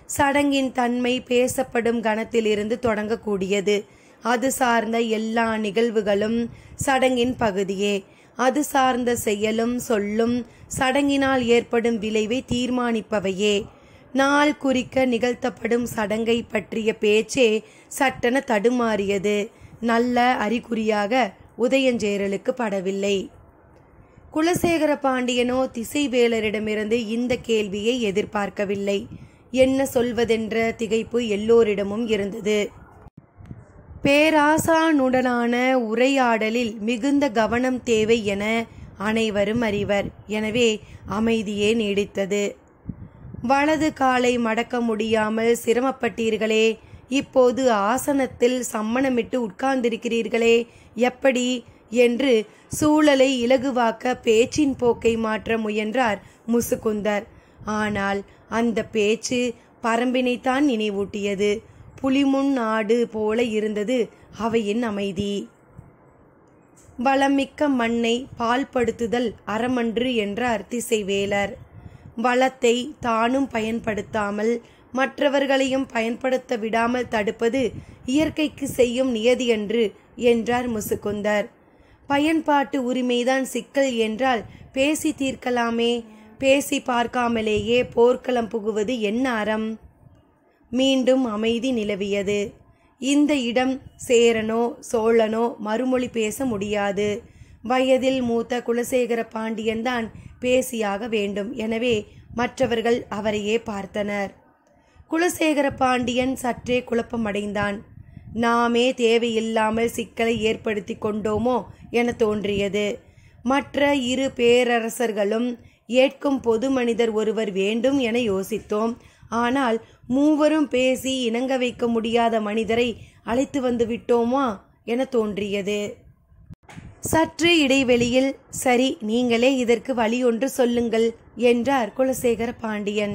சடங்கின் தன்மை பேசப்படும் கணத்திலிருந்து தொடங்கக்கூடியது. அது சார்ந்த எல்லா நிகழ்வுகளும் சடங்கின் பகுதியே. அது சார்ந்த செயலும் சொல்லும் சடங்கினால் ஏற்படும் விளைவை தீர்மானிப்பவையே. நாள் குறிக்க நிகழ்த்தப்படும் சடங்கை பற்றிய பேச்சே சட்டென தடுமாறியது. நல்ல அறிகுறியாக உதயஞ்சேரலுக்கு படவில்லை. குலசேகர பாண்டியனோ திசைவேலரிடமிருந்து இந்த கேள்வியை எதிர்பார்க்கவில்லை. என்ன சொல்வதென்ற திகைப்பு எல்லோரிடமும் இருந்தது. பேராசானுடனான உரையாடலில் மிகுந்த கவனம் தேவை என அனைவரும் அறிவர். எனவே அமைதியே நீடித்தது. வலது காலை மடக்க முடியாமல் சிரமப்பட்டீர்களே, இப்போது ஆசனத்தில் சம்மணமிட்டு உட்கார்ந்திருக்கிறீர்களே, எப்படி என்று சூழலை இலகுவாக்க பேச்சின் போக்கை மாற்ற முயன்றார் முசுகுந்தர். ஆனால் அந்த பேச்சு பரம்பினைத்தான் நினைவூட்டியது. புலிமுன் ஆடு போல இருந்தது அவையின் அமைதி. வளமிக்க மண்ணை பால்படுத்துதல் அறமன்று என்றார் திசைவேலர். வளத்தை தானும் பயன்படுத்தாமல் மற்றவர்களையும் பயன்படுத்த விடாமல் தடுப்பது இயற்கைக்கு செய்யும் நியதியன்று என்றார் முசுகுந்தர். பயன்பாட்டு உரிமைதான் சிக்கல் என்றால் பேசி தீர்க்கலாமே. பேசி பார்க்காமலேயே போர்க்களம் புகுவது என்ன அறம்? மீண்டும் அமைதி நிலவியது. இந்த இடம் சேரனோ சோழனோ மறுமொழி பேச முடியாது. வயதில் மூத்த குலசேகர பாண்டியன்தான் பேசியாக வேண்டும். எனவே மற்றவர்கள் அவரையே பார்த்தனர். குலசேகர பாண்டியன் சற்றே குழப்பமடைந்தான். நாமே தேவையில்லாமல் சிக்கலை ஏற்படுத்தி கொண்டோமோ என தோன்றியது. மற்ற இரு பேரரசர்களும் ஏற்கும் பொது மனிதர் ஒருவர் வேண்டும் என யோசித்தோம். ஆனால் மூவரும் பேசி இணங்க வைக்க முடியாத மனிதரை அழைத்து வந்து விட்டோமா என தோன்றியது. சற்று இடைவெளியில், சரி, நீங்களே இதற்கு வழி ஒன்று சொல்லுங்கள் என்றார் குலசேகர பாண்டியன்.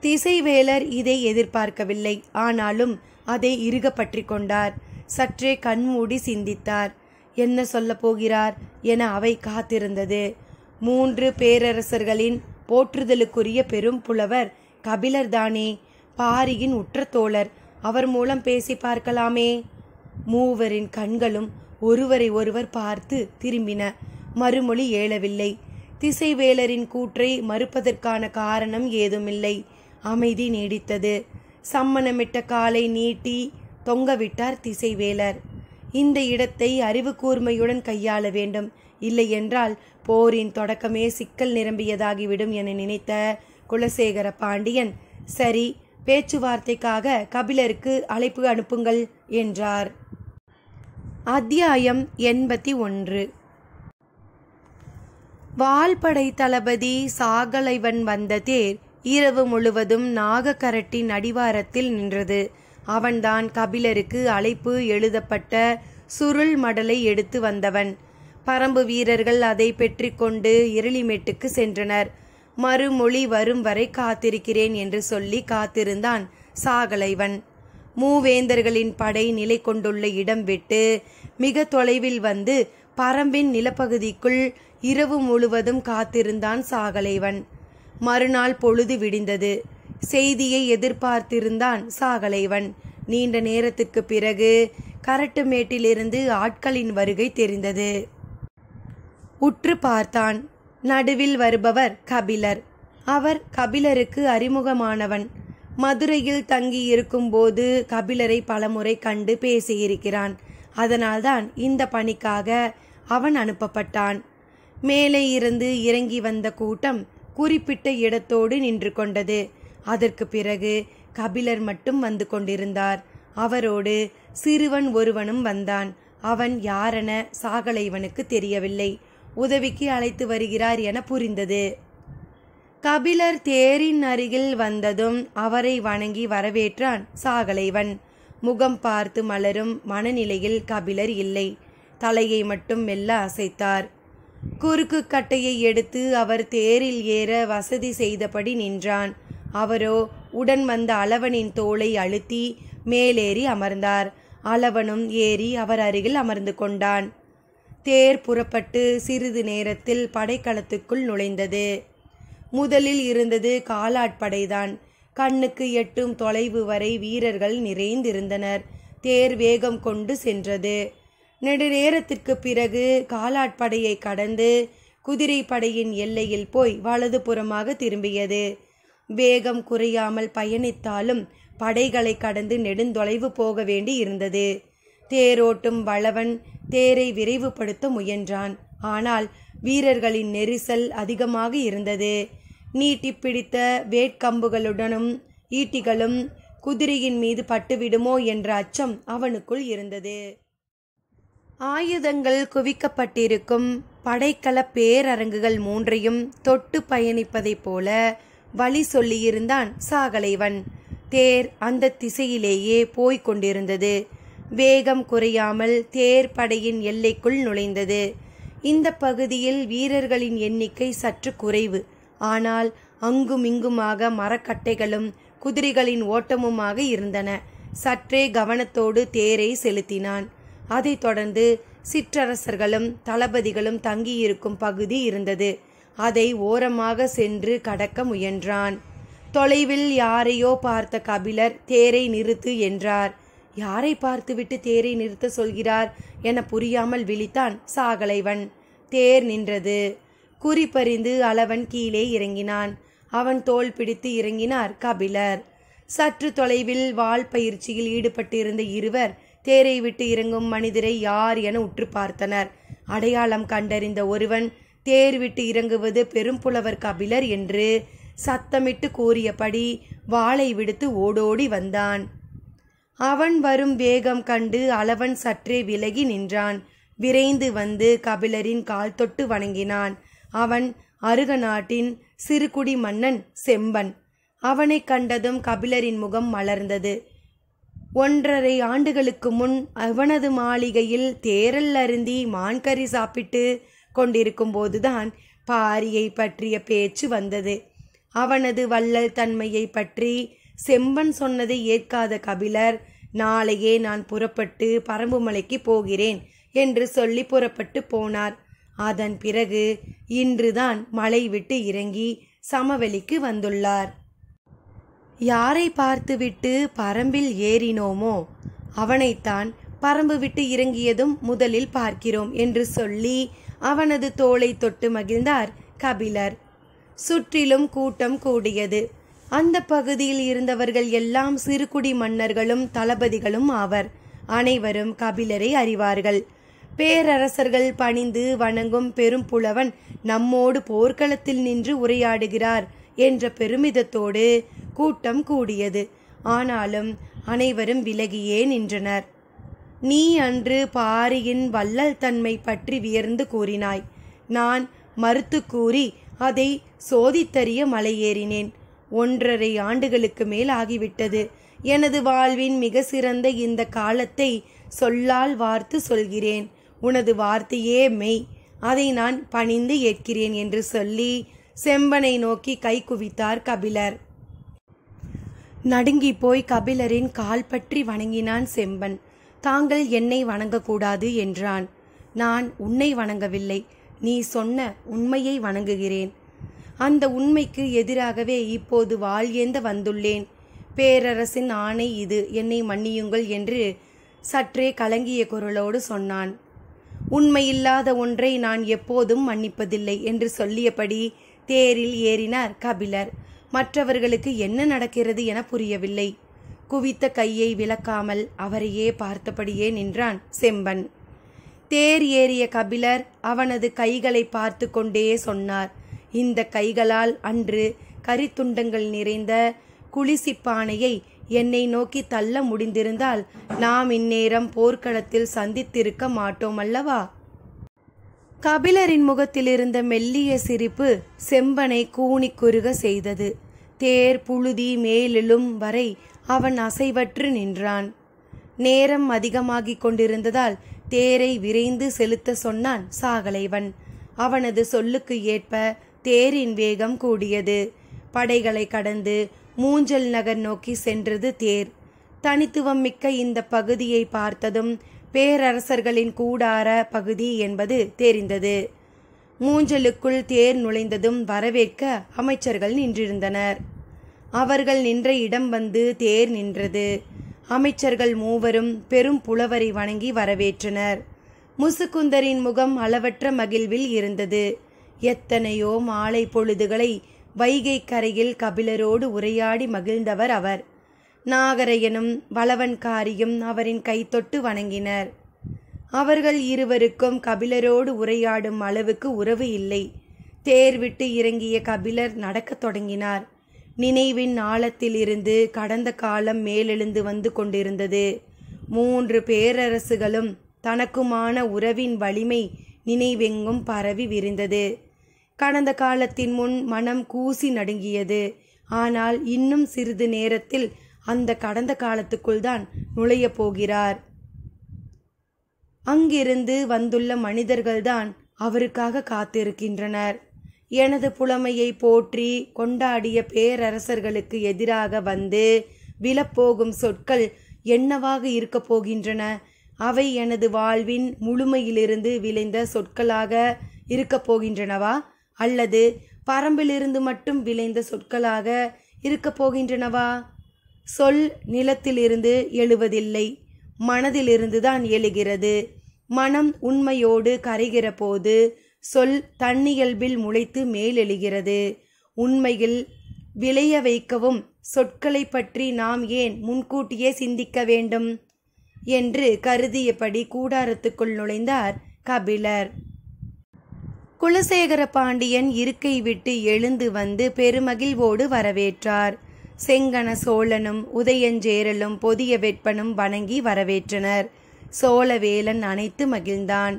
திசைவேலர் இதை எதிர்பார்க்கவில்லை. ஆனாலும் அதை இறுக பற்றி கொண்டார். சற்றே கண்மூடி சிந்தித்தார். என்ன சொல்ல போகிறார் என அவை காத்திருந்தது. 3 பேரரசர்களின் போற்றுதலுக்குரிய பெரும் புலவர் கபிலர் தானே, பாரியின் உற்ற தோழர். அவர் மூலம் பேசி பார்க்கலாமே. மூவரின் கண்களும் ஒருவரை ஒருவர் பார்த்து திரும்பின. மறுமொழி ஏழவில்லை. திசைவேலரின் கூற்றை மறுப்பதற்கான காரணம் ஏதுமில்லை. அமைதி நீடித்தது. சம்மணமிட்ட காலை நீட்டி தொங்கவிட்டார் திசைவேலர். இந்த இடத்தை அறிவு கூர்மையுடன் கையாள வேண்டும். இல்லையென்றால் போரின் தொடக்கமே சிக்கல் நிரம்பியதாகிவிடும் என நினைத்த குலசேகர பாண்டியன், சரி, பேச்சுவார்த்தைக்காக கபிலருக்கு அழைப்பு அனுப்புங்கள் என்றார். அத்தியாயம் 81. வால்படை தளபதி சாகலைவன் வந்த தேர் இரவு முழுவதும் நாகக்கரட்டின் அடிவாரத்தில் நின்றது. அவன்தான் கபிலருக்கு அழைப்பு எழுதப்பட்ட சுருள் மடலை எடுத்து வந்தவன். பரம்பு வீரர்கள் அதை பெற்றிக்கொண்டு இருளிமேட்டுக்கு சென்றனர். மறுமொழி வரும் வரை காத்திருக்கிறேன் என்று சொல்லி காத்திருந்தான் சாகலைவன். மூவேந்தர்களின் படை நிலை கொண்டுள்ள இடம் விட்டு மிக தொலைவில் வந்து பரம்பின் நிலப்பகுதிக்குள் இரவு முழுவதும் காத்திருந்தான் சாகலைவன். மறுநாள் பொழுது விடிந்தது. செய்தியை எதிர்பார்த்திருந்தான் சாகலைவன். நீண்ட நேரத்துக்கு பிறகு கரட்டுமேட்டிலிருந்து ஆட்களின் வருகை தெரிந்தது. உற்று பார்த்தான். நடுவில் வருபவர் கபிலர். அவர் கபிலருக்கு அறிமுகமானவன். மதுரையில் தங்கி இருக்கும்போது கபிலரை பலமுறை கண்டு பேசியிருக்கிறான். அதனால்தான் இந்த பணிக்காக அவன் அனுப்பப்பட்டான். மேலே இருந்து இறங்கி வந்த கூட்டம் குறிப்பிட்ட இடத்தோடு நின்று கொண்டது. அதற்கு பிறகு கபிலர் மட்டும் வந்து கொண்டிருந்தார். அவரோடு சிறுவன் ஒருவனும் வந்தான். அவன் யாரென சாகலைவனுக்கு தெரியவில்லை. உதவிக்கு அழைத்து வருகிறார் என புரிந்தது. கபிலர் தேரின் அருகில் வந்ததும் அவரை வணங்கி வரவேற்றான் சாகலைவன். முகம் பார்த்து மலரும் மனநிலையில் கபிலர் இல்லை. தலையை மட்டும் மெல்ல அசைத்தார். குறுக்கு கட்டையை எடுத்து அவர் தேரில் ஏற வசதி செய்தபடி நின்றான். அவரோ உடன் வந்த அளவனின் தோளை அழுத்தி மேலேறி அமர்ந்தார். அளவனும் ஏறி அவர் அருகில் அமர்ந்து கொண்டான். தேர் புறப்பட்டு சிறிது நேரத்தில் படைக்களத்துக்குள் நுழைந்தது. முதலில் இருந்தது காலாட்படைதான். கண்ணுக்கு எட்டும் தொலைவு வரை வீரர்கள் நிறைந்திருந்தனர். தேர் வேகம் கொண்டு சென்றது. நெடுநேரத்திற்கு பிறகு காலாட்படையை கடந்து குதிரைப்படையின் எல்லையில் போய் வலது புறமாக திரும்பியது. வேகம் குறையாமல் பயணித்தாலும் படைகளை கடந்து நெடுந்தொலைவு போக வேண்டி இருந்தது. தேரோட்டும் வளவன் தேரை விரைவுபடுத்த முயன்றான். ஆனால் வீரர்களின் நெரிசல் அதிகமாக இருந்தது. நீட்டி பிடித்த வேட்கம்புகளுடனும் ஈட்டிகளும் குதிரையின் மீது பட்டுவிடுமோ என்ற அச்சம் அவனுக்குள் இருந்தது. ஆயுதங்கள் குவிக்கப்பட்டிருக்கும் படைக்கல பேரரங்குகள் மூன்றையும் தொட்டு பயணிப்பதைப் போல வழி சொல்லியிருந்தான் சாகலைவன். தேர் அந்த திசையிலேயே போய்க் கொண்டிருந்தது. வேகம் குறையாமல் தேர் படையின் எல்லைக்குள் நுழைந்தது. இந்த பகுதியில் வீரர்களின் எண்ணிக்கை சற்று குறைவு. ஆனால் அங்குமிங்குமாக மரக்கட்டைகளும் குதிரைகளின் ஓட்டமுமாக இருந்தன. சற்றே கவனத்தோடு தேரை செலுத்தினான். அதைத் தொடர்ந்து சிற்றரசர்களும் தளபதிகளும் தங்கியிருக்கும் பகுதி இருந்தது. அதை ஓரமாக சென்று கடக்க முயன்றான். தொலைவில் யாரையோ பார்த்த கபிலர் தேரை நிறுத்து என்றார். யாரை பார்த்துவிட்டு தேரை நிறுத்த சொல்கிறார் என புரியாமல் விழித்தான் சாகலைவன். தேர் நின்றது. குறிப்பறிந்து அளவன் கீழே இறங்கினான். அவன் தோள் பிடித்து இறங்கினார் கபிலர். சற்று தொலைவில் வாள் பயிற்சியில் ஈடுபட்டிருந்த இருவர் தேரை விட்டு இறங்கும் மனிதரை யார் என உற்று பார்த்தனர். அடையாளம் கண்டறிந்த ஒருவன் தேர் விட்டு இறங்குவது பெரும்புலவர் கபிலர் என்று சத்தமிட்டு கூறியபடி வாளை விடுத்து ஓடோடி வந்தான். அவன் வரும் வேகம் கண்டு அளவன் சற்றே விலகி நின்றான். விரைந்து வந்து கபிலரின் கால் தொட்டு வணங்கினான். அவன் அருக நாட்டின் சிறுகுடி மன்னன் செம்பன். அவனை கண்டதும் கபிலரின் முகம் மலர்ந்தது. 1.5 ஆண்டுகளுக்கு முன் அவனது மாளிகையில் தேரல் அருந்தி மான்கறி சாப்பிட்டு கொண்டிருக்கும் போதுதான் பாரியை பற்றிய பேச்சு வந்தது. அவனது வள்ளல் தன்மையை பற்றி செம்பன் சொன்னதை ஏற்காத கபிலர், நாளையே நான் புறப்பட்டு பரம்புமலைக்கு போகிறேன் என்று சொல்லி புறப்பட்டு போனார். அதன் பிறகு இன்றுதான் மலை விட்டு இறங்கி சமவெளிக்கு வந்துள்ளார். யாரை பார்த்துவிட்டு பரம்பில் ஏறினோமோ அவனைத்தான் பரம்பு விட்டு இறங்கியதும் முதலில் பார்க்கிறோம் என்று சொல்லி அவனது தோளை தொட்டு மகிழ்ந்தார் கபிலர். சுற்றிலும் கூட்டம் கூடியது. அந்த பகுதியில் இருந்தவர்கள் எல்லாம் சிறுகுடி மன்னர்களும் தளபதிகளும் ஆவர். அனைவரும் கபிலரை அறிவார்கள். பேரரசர்கள் பணிந்து வணங்கும் பெரும்புலவன் நம்மோடு போர்க்களத்தில் நின்று உரையாடுகிறார் என்ற பெருமிதத்தோடு கூட்டம் கூடியது. ஆனாலும் அனைவரும் விலகியே நின்றனர். நீ அன்று பாரியின் வள்ளல் தன்மை பற்றி வியர்ந்து கூறினாய். நான் மறுத்து கூறி அதை சோதித்தறிய மலையேறினேன். 1.5 ஆண்டுகளுக்கு மேல் ஆகிவிட்டது. எனது வாழ்வின் மிக சிறந்த இந்த காலத்தை சொல்லால் வார்த்து சொல்கிறேன். உனது வார்த்தையே மெய். அதை நான் பணிந்து ஏற்கிறேன் என்று சொல்லி செம்பனை நோக்கி கை குவித்தார் கபிலர். நடுங்கி போய் கபிலரின் கால் பற்றி வணங்கினான் செம்பன். தாங்கள் என்னை வணங்கக்கூடாது என்றான். நான் உன்னை வணங்கவில்லை, நீ சொன்ன உண்மையை வணங்குகிறேன். அந்த உண்மைக்கு எதிராகவே இப்போது வாள் ஏந்த வந்துள்ளேன். பேரரசின் ஆணை இது, என்னை மன்னியுங்கள் என்று சற்றே கலங்கிய குரலோடு சொன்னான். உண்மையில்லாத ஒன்றை நான் எப்போதும் மன்னிப்பதில்லை என்று சொல்லியபடி தேரில் ஏறினார் கபிலர். மற்றவர்களுக்கு என்ன நடக்கிறது என புரியவில்லை. குவித்த கையை விலக்காமல் அவரையே பார்த்தபடியே நின்றான் செம்பன். தேர் ஏறிய கபிலர் அவனது கைகளை பார்த்து கொண்டே சொன்னார். இந்த கைகளால் அன்று கரித்துண்டங்கள் நிறைந்த குளிசிப்பானையை என்னை நோக்கி தள்ள முடிந்திருந்தால் நாம் இந்நேரம் போர்க்களத்தில் சந்தித்திருக்க மாட்டோம் அல்லவா? கபிலரின் முகத்தில் இருந்த மெல்லிய சிரிப்பு செம்பனை கூனி குறுக செய்தது. தேர் புழுதி மேலெழும் வரை அவன் அசைவற்று நின்றான். நேரம் அதிகமாகிக் கொண்டிருந்ததால் தேரை விரைந்து செலுத்த சொன்னான் சாகலைவன். அவனது சொல்லுக்கு ஏற்ப தேரின் வேகம் கூடியது. படைகளை கடந்து மூஞ்சல் நகர் நோக்கி சென்றது தேர். தனித்துவம் மிக்க இந்த பகுதியை பார்த்ததும் பேரரசர்களின் கூடார பகுதி என்பது தெரிந்தது. மூஞ்சலுக்குள் தேர் நுழைந்ததும் வரவேற்க அமைச்சர்கள் நின்றிருந்தனர். அவர்கள் நின்ற இடம் வந்து தேர் நின்றது. அமைச்சர்கள் மூவரும் பெரும் புலவரை வணங்கி வரவேற்றனர். முசுகுந்தரின் முகம் அளவற்ற மகிழ்வில் இருந்தது. எத்தனையோ மாலை பொழுதுகளை வைகை கரையில் கபிலரோடு உரையாடி மகிழ்ந்தவர் அவர். நாகரையனும் வளவன்காரியும் அவரின் கைதொட்டு வணங்கினர். அவர்கள் இருவருக்கும் கபிலரோடு உரையாடும் அளவுக்கு உறவு இல்லை. தேர் விட்டு இறங்கிய கபிலர் நடக்கத் தொடங்கினார். நினைவின் ஆழத்தில் இருந்து கடந்த காலம் மேலெழுந்து வந்து கொண்டிருந்தது. 3 பேரரசுகளும் தனக்குமான உறவின் வலிமை நினைவெங்கும் பரவி விரிந்தது. கடந்த காலத்தின் முன் மனம் கூசி நடுங்கியது. ஆனால் இன்னும் சிறிது நேரத்தில் அந்த கடந்த காலத்துக்குள் தான் நுழைய போகிறார். அங்கிருந்து வந்துள்ள மனிதர்கள்தான் அவருக்காக காத்திருக்கின்றனர். எனது புலமையை போற்றி கொண்டாடிய பேரரசர்களுக்கு எதிராக வந்து விழப்போகும் சொற்கள் என்னவாக இருக்கப் போகின்றன? அவை எனது வாழ்வின் முழுமையிலிருந்து விளைந்த சொற்களாக இருக்கப் போகின்றனவா, அல்லது பரம்பிலிருந்து மட்டும் விளைந்த சொற்களாக இருக்கப் போகின்றனவா? சொல் நிலத்திலிருந்து எழுவதில்லை, மனதிலிருந்துதான் எழுகிறது. மனம் உண்மையோடு கரைகிற போது சொல் தன்னியல்பில் முளைத்து மேலெழுகிறது. உண்மையில் விளைய வைக்கவும் சொற்களை பற்றி நாம் ஏன் முன்கூட்டியே சிந்திக்க வேண்டும் என்று கருதியபடி கூடாரத்துக்குள் நுழைந்தார் கபிலர். குலசேகர பாண்டியன் இருக்கை விட்டு எழுந்து வந்து பெருமகிழ்வோடு வரவேற்றார். செங்கன சோழனும் உதயஞ்சேரலும் பொதிய வெப்பனும் வணங்கி வரவேற்றனர். சோழவேலன் அனைத்து மகிழ்ந்தான்.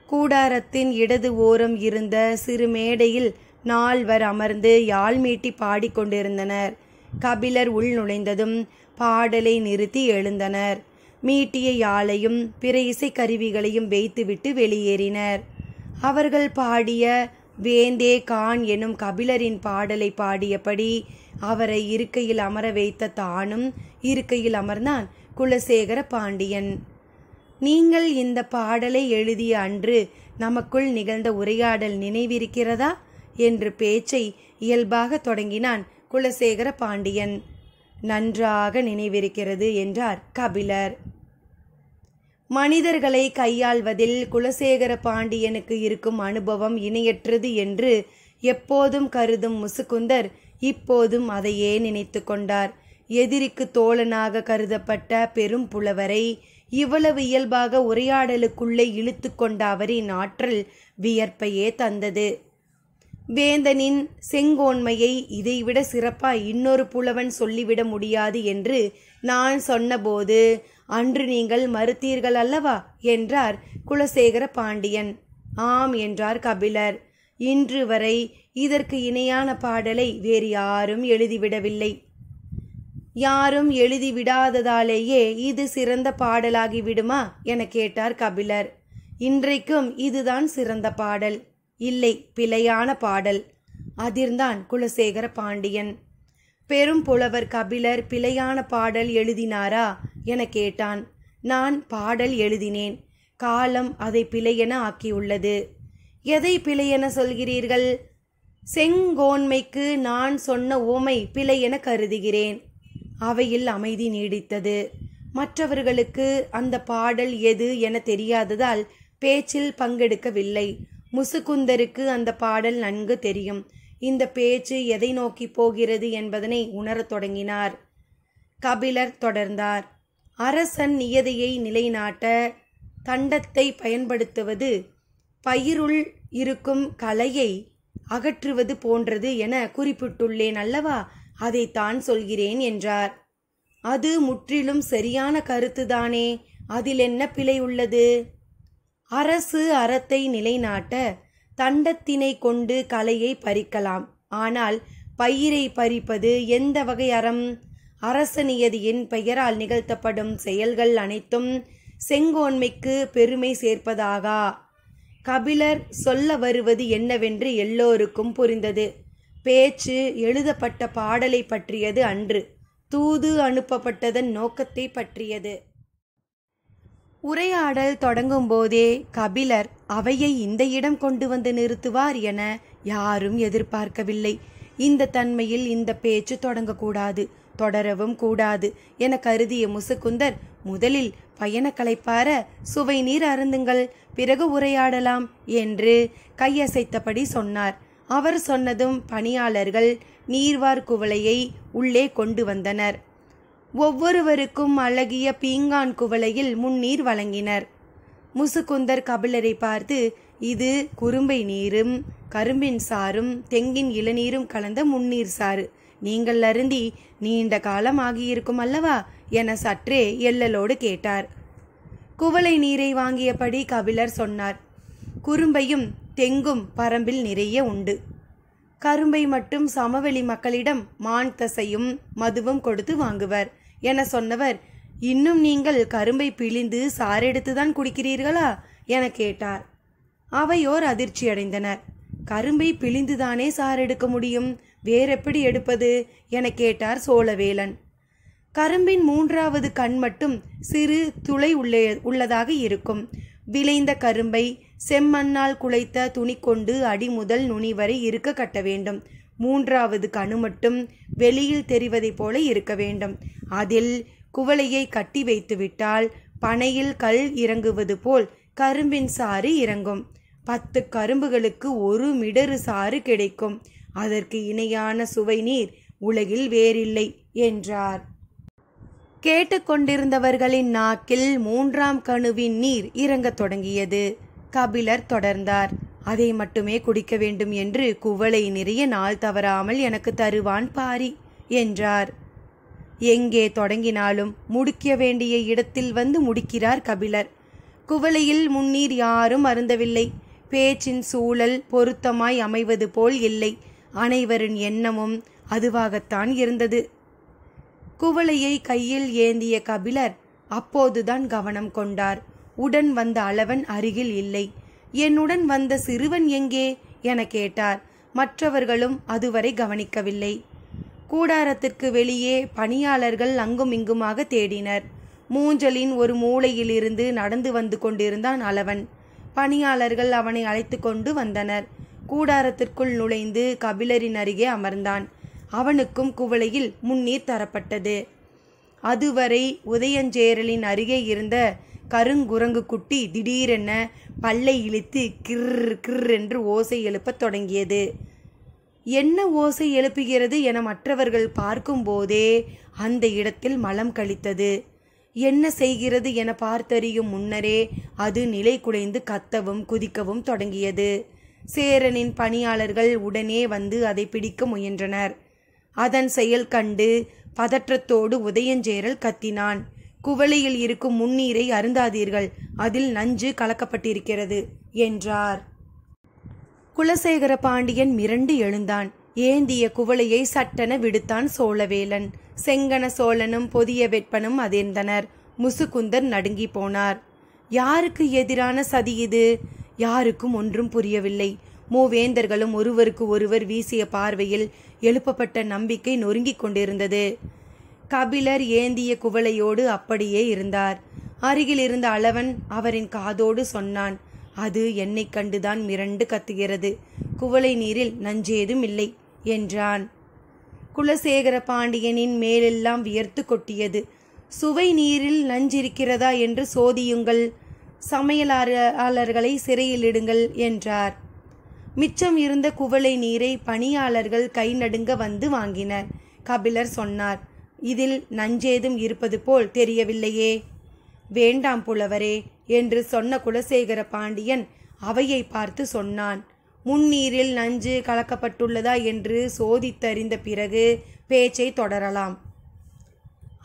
கூடாரத்தின் இடது ஓரம் இருந்த சிறு மேடையில் 4 அமர்ந்து யாழ் மீட்டி பாடிக்கொண்டிருந்தனர். கபிலர் உள் நுழைந்ததும் பாடலை நிறுத்தி எழுந்தனர். மீட்டிய யாழையும் பிற இசைக்கருவிகளையும் வைத்துவிட்டு வெளியேறினர். அவர்கள் பாடிய வேந்தே கான் எனும் கபிலரின் பாடலை பாடியபடி அவரை இருக்கையில் அமர வைத்த தானும் இருக்கையில் அமர்ந்தான் குலசேகர பாண்டியன். நீங்கள் இந்த பாடலை எழுதிய அன்று நமக்குள் நிகழ்ந்த உரையாடல் நினைவிருக்கிறதா என்று பேச்சை இயல்பாக தொடங்கினான் குலசேகர பாண்டியன். நன்றாக நினைவிருக்கிறது என்றார் கபிலர். மனிதர்களை கையாள்வதில் குலசேகர பாண்டியனுக்கு இருக்கும் அனுபவம் இணையற்றது என்று எப்போதும் கருதும் முசுகுந்தர் இப்போதும் அதையே நினைத்து கொண்டார். எதிரிக்கு தோழனாக கருதப்பட்ட பெரும் புலவரை இவ்வளவு இயல்பாக உரையாடலுக்குள்ளே இழுத்து கொண்ட அவரின் ஆற்றல் வியர்ப்பையே தந்தது. வேந்தனின் செங்கோன்மையை இதைவிட சிறப்பாய் இன்னொரு புலவன் சொல்லிவிட முடியாது என்று நான் சொன்னபோது அன்று நீங்கள் மறுத்தீர்கள் அல்லவா என்றார் குலசேகர பாண்டியன். ஆம் என்றார் கபிலர். இன்று வரை இதற்கு இணையான பாடலை வேறு யாரும் எழுதிவிடவில்லை. யாரும் எழுதிவிடாததாலேயே இது சிறந்த பாடலாகி விடுமா என கேட்டார் கபிலர். இன்றைக்கும் இதுதான் சிறந்த பாடல். இல்லை, பிழையான பாடல் அதிர்ந்தான் குலசேகர பாண்டியன். பெரும் புலவர் கபிலர் பிழையான பாடல் எழுதினாரா என கேட்டான். நான் பாடல் எழுதினேன். காலம் அதை பிழையென ஆக்கியுள்ளது. எதை பிழையென சொல்கிறீர்கள்? செங்கோன்மைக்கு நான் சொன்ன உவமை பிழையென கருதுகிறேன். அவையில் அமைதி நீடித்தது. மற்றவர்களுக்கு அந்த பாடல் எது என தெரியாததால் பேச்சில் பங்கெடுக்கவில்லை. முசுகுந்தருக்கு அந்த பாடல் நன்கு தெரியும். இந்த பேச்சு எதை நோக்கி போகிறது என்பதனை உணரத் தொடங்கினார். கபிலர் தொடர்ந்தார். அரசன் நியதியை நிலைநாட்ட தண்டத்தை பயன்படுத்துவது பயிருள் இருக்கும் கலையை அகற்றுவது போன்றது என குறிப்பிட்டுள்ளேன் அல்லவா, அதைத்தான் சொல்கிறேன் என்றார். அது முற்றிலும் சரியான கருத்துதானே, அதில் என்ன பிழை உள்ளது? அரசு அறத்தை நிலைநாட்ட தண்டத்தினை கொண்டு கலையை பறிக்கலாம். ஆனால் பயிரை பறிப்பது எந்த வகை அறம்? அரச நியதியின் பெயரால் நிகழ்த்தப்படும் செயல்கள் அனைத்தும் செங்கோன்மைக்கு பெருமை சேர்ப்பதாகா? கபிலர் சொல்ல வருவது என்னவென்று எல்லோருக்கும் புரிந்தது. பேச்சு எழுதப்பட்ட பாடலை பற்றியது அன்று, தூது அனுப்பப்பட்டதன் நோக்கத்தை பற்றியது. உரையாடல் தொடங்கும் போதே கபிலர் அவையை இந்த இடம் கொண்டு வந்து நிறுத்துவார் என யாரும் எதிர்பார்க்கவில்லை. இந்த தன்மையில் இந்த பேச்சு தொடங்கக்கூடாது, தொடரவும் கூடாது என கருதிய முசுக்குந்தர் முதலில் பயண களைப்பார சுவை நீர் அருந்துங்கள், பிறகு உரையாடலாம் என்று கையசைத்தபடி சொன்னார். அவர் சொன்னதும் பணியாளர்கள் நீர்வார் குவளையை உள்ளே கொண்டு வந்தனர். ஒவ்வொருவருக்கும் அழகிய பீங்கான் குவளையில் முன்னீர் வழங்கினர். முசுக்குந்தர் கபிலரை பார்த்து, இது குறும்பை நீரும் கரும்பின் சாரும் தெங்கின் இளநீரும் கலந்த முன்னீர் சாறு. நீங்கள் அருந்தி நீண்ட காலம் ஆகியிருக்கும் அல்லவா என சற்றே எல்லலோடு கேட்டார். குவளை நீரை வாங்கியபடி கபிலர் சொன்னார், குறும்பையும் தெங்கும் பரம்பில் நிறைய உண்டு. கரும்பை மட்டும் சமவெளி மக்களிடம் மான் தசையும் மதுவும் கொடுத்து வாங்குவர் என சொன்னவர், இன்னும் நீங்கள் கரும்பை பிழிந்து சாரெடுத்துதான் குடிக்கிறீர்களா என கேட்டார். அவையோர் அதிர்ச்சியடைந்தனர். கரும்பை பிழிந்துதானே சாரெடுக்க முடியும், வேறெப்படி எடுப்பது என கேட்டார் சோழவேலன். கரும்பின் 3வது கண் மட்டும் சிறு துளை உள்ளதாக இருக்கும். விளைந்த கரும்பை செம்மண்ணால் குலைத்த துணி கொண்டு அடி முதல் நுனி வரை இருக்க கட்ட வேண்டும். 3வது கணு மட்டும் வெளியில் தெரிவதை போல இருக்க வேண்டும். அதில் குவளையை கட்டி வைத்து விட்டால் பனையில் கல் இறங்குவது போல் கரும்பின் சாறு இறங்கும். 10 கரும்புகளுக்கு 1 மிடறு சாறு கிடைக்கும். அதற்கு இணையான சுவை நீர் உலகில் வேறில்லை என்றார். கேட்டுக்கொண்டிருந்தவர்களின் நாக்கில் 3ஆம் கணுவின் நீர் இறங்கத் தொடங்கியது. கபிலர் தொடர்ந்தார், அதை மட்டுமே குடிக்க வேண்டும் என்று குவளை நிறைய நாள் தவறாமல் எனக்கு தருவான் பாரி என்றார். எங்கே தொடங்கினாலும் முடிக்க வேண்டிய இடத்தில் வந்து முடிக்கிறார் கபிலர். குவளையில் முன்னீர் யாரும் அருந்தவில்லை. பேச்சின் சூழல் பொருத்தமாய் அமைவது போல் இல்லை. அனைவரின் எண்ணமும் அதுவாகத்தான் இருந்தது. குவளையை கையில் ஏந்திய கபிலர் அப்போதுதான் கவனம் கொண்டார். உடன் வந்த அளவன் அருகில் இல்லை. என்னுடன் வந்த சிறுவன் எங்கே என கேட்டார். மற்றவர்களும் அதுவரை கவனிக்கவில்லை. கூடாரத்திற்கு வெளியே பணியாளர்கள் அங்கும் இங்குமாக தேடினர். மூஞ்சலின் ஒரு மூலையிலிருந்து நடந்து வந்து கொண்டிருந்தான் அளவன். பணியாளர்கள் அவனை அழைத்து கொண்டு வந்தனர். கூடாரத்திற்குள் நுழைந்து கபிலரின் அருகே அமர்ந்தான். அவனுக்கும் குவளையில் முன்னீர் தரப்பட்டது. அதுவரை உதயஞ்சேரலின் அருகே இருந்த கருங்குரங்கு குட்டி திடீரென பல்லை இழுத்து கிர் கிர் என்று ஓசை எழுப்பத் தொடங்கியது. என்ன ஓசை எழுப்புகிறது என மற்றவர்கள் பார்க்கும் போதே அந்த இடத்தில் மலம் கழித்தது. என்ன செய்கிறது என பார்த்தறியும் முன்னரே அது நிலை குலைந்து கத்தவும் குதிக்கவும் தொடங்கியது. சேரனின் பணியாளர்கள் உடனே வந்து அதை பிடிக்க முயன்றனர். அதன் செயல் கண்டு பதற்றத்தோடு உதயஞ்சேரல் கத்தினான், குவளையில் இருக்கும் முன்னீரை அருந்தாதீர்கள், அதில் நஞ்சு கலக்கப்பட்டிருக்கிறது என்றார். குலசேகர பாண்டியன் மிரண்டு எழுந்தான். ஏந்திய குவளையை சட்டென விடுத்தான் சோழவேலன். செங்கன சோழனும் பொதிய வெப்பனும் அதிர்ந்தனர். முசுக்குந்தர் நடுங்கி போனார். யாருக்கு எதிரான சதி இது? யாருக்கும் ஒன்றும் புரியவில்லை. மூவேந்தர்களும் ஒருவருக்கு ஒருவர் வீசிய பார்வையில் எழுப்பப்பட்ட நம்பிக்கை நொறுங்கிக் கொண்டிருந்தது. கபிலர் ஏந்திய குவளையோடு அப்படியே இருந்தார். அருகில் இருந்த அளவன் அவரின் காதோடு சொன்னான், அது என்னை கண்டுதான் மிரண்டு கத்துகிறது. குவளை நீரில் நஞ்சேதும் இல்லை என்றான். குலசேகர பாண்டியனின் மேலெல்லாம் வியர்த்து கொட்டியது. சுவை நீரில் நஞ்சிருக்கிறதா என்று சோதியுங்கள், சமையலாளர்களை சிறையிலிடுங்கள் என்றார். மிச்சம் இருந்த குவளை நீரை பணியாளர்கள் கை நடுங்க வந்து வாங்கினர். கபிலர் சொன்னார், இதில் நஞ்சேதும் இருப்பது போல் தெரியவில்லையே. வேண்டாம் புலவரே என்று சொன்ன குலசேகர பாண்டியன் அவையை பார்த்து சொன்னான், முன்னீரில் நஞ்சு கலக்கப்பட்டுள்ளதா என்று சோதித்தறிந்த பிறகு பேச்சை தொடரலாம்.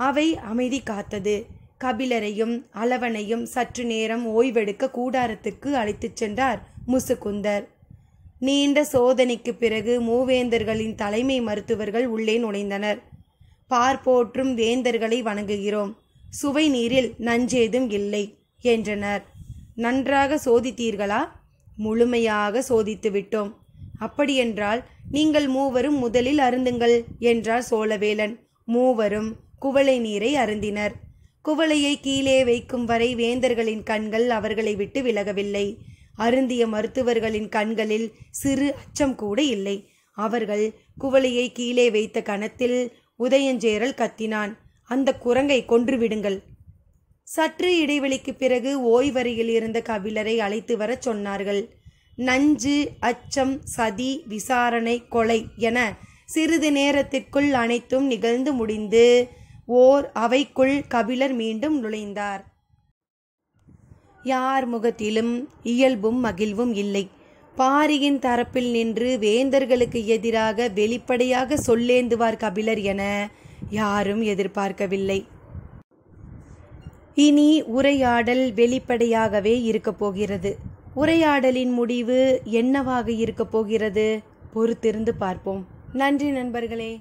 அவை அமைதி காத்தது. கபிலரையும் அளவனையும் சற்று நேரம் ஓய்வெடுக்க கூடாரத்துக்கு அழைத்துச் சென்றார் முசுக்குந்தர். நீண்ட சோதனைக்கு பிறகு மூவேந்தர்களின் தலைமை மருத்துவர்கள் உள்ளே நுழைந்தனர். பார்ப்போற்றும் வேந்தர்களை வணங்குகிறோம், சுவை நீரில் நஞ்சேதும் இல்லை என்றனர். நன்றாக சோதித்தீர்களா? முழுமையாக சோதித்து விட்டோம். அப்படியென்றால் நீங்கள் மூவரும் முதலில் அருந்துங்கள் என்றார் சோழவேலன். மூவரும் குவளை நீரை அருந்தினர். குவளையை கீழே வைக்கும் வரை வேந்தர்களின் கண்கள் அவர்களை விட்டு விலகவில்லை. அருந்திய மருத்துவர்களின் கண்களில் சிறு அச்சம் கூட இல்லை. அவர்கள் குவளையை கீழே வைத்த கணத்தில் உதயஞ்சேரல் கத்தினான், அந்த குரங்கை கொன்றுவிடுங்கள். சற்று இடைவெளிக்கு பிறகு ஓய்வறையில் இருந்த கபிலரை அழைத்து வர சொன்னார்கள். நஞ்சு, அச்சம், சதி, விசாரணை, கொலை என சிறிது நேரத்திற்குள் அனைத்தும் நிகழ்ந்து முடிந்து ஓர் அவைக்குள் கபிலர் மீண்டும் நுழைந்தார். யார் முகத்திலும் இயல்பும் மகிழ்வும் இல்லை. பாரியின் தரப்பில் நின்று வேந்தர்களுக்கு எதிராக வெளிப்படையாக சொல்லேந்துவார் கபிலர் என யாரும் எதிர்பார்க்கவில்லை. இனி உரையாடல் வெளிப்படையாகவே இருக்கப் போகிறது. உரையாடலின் முடிவு என்னவாக இருக்கப் போகிறது? பொறுத்திருந்து பார்ப்போம். நன்றி நண்பர்களே.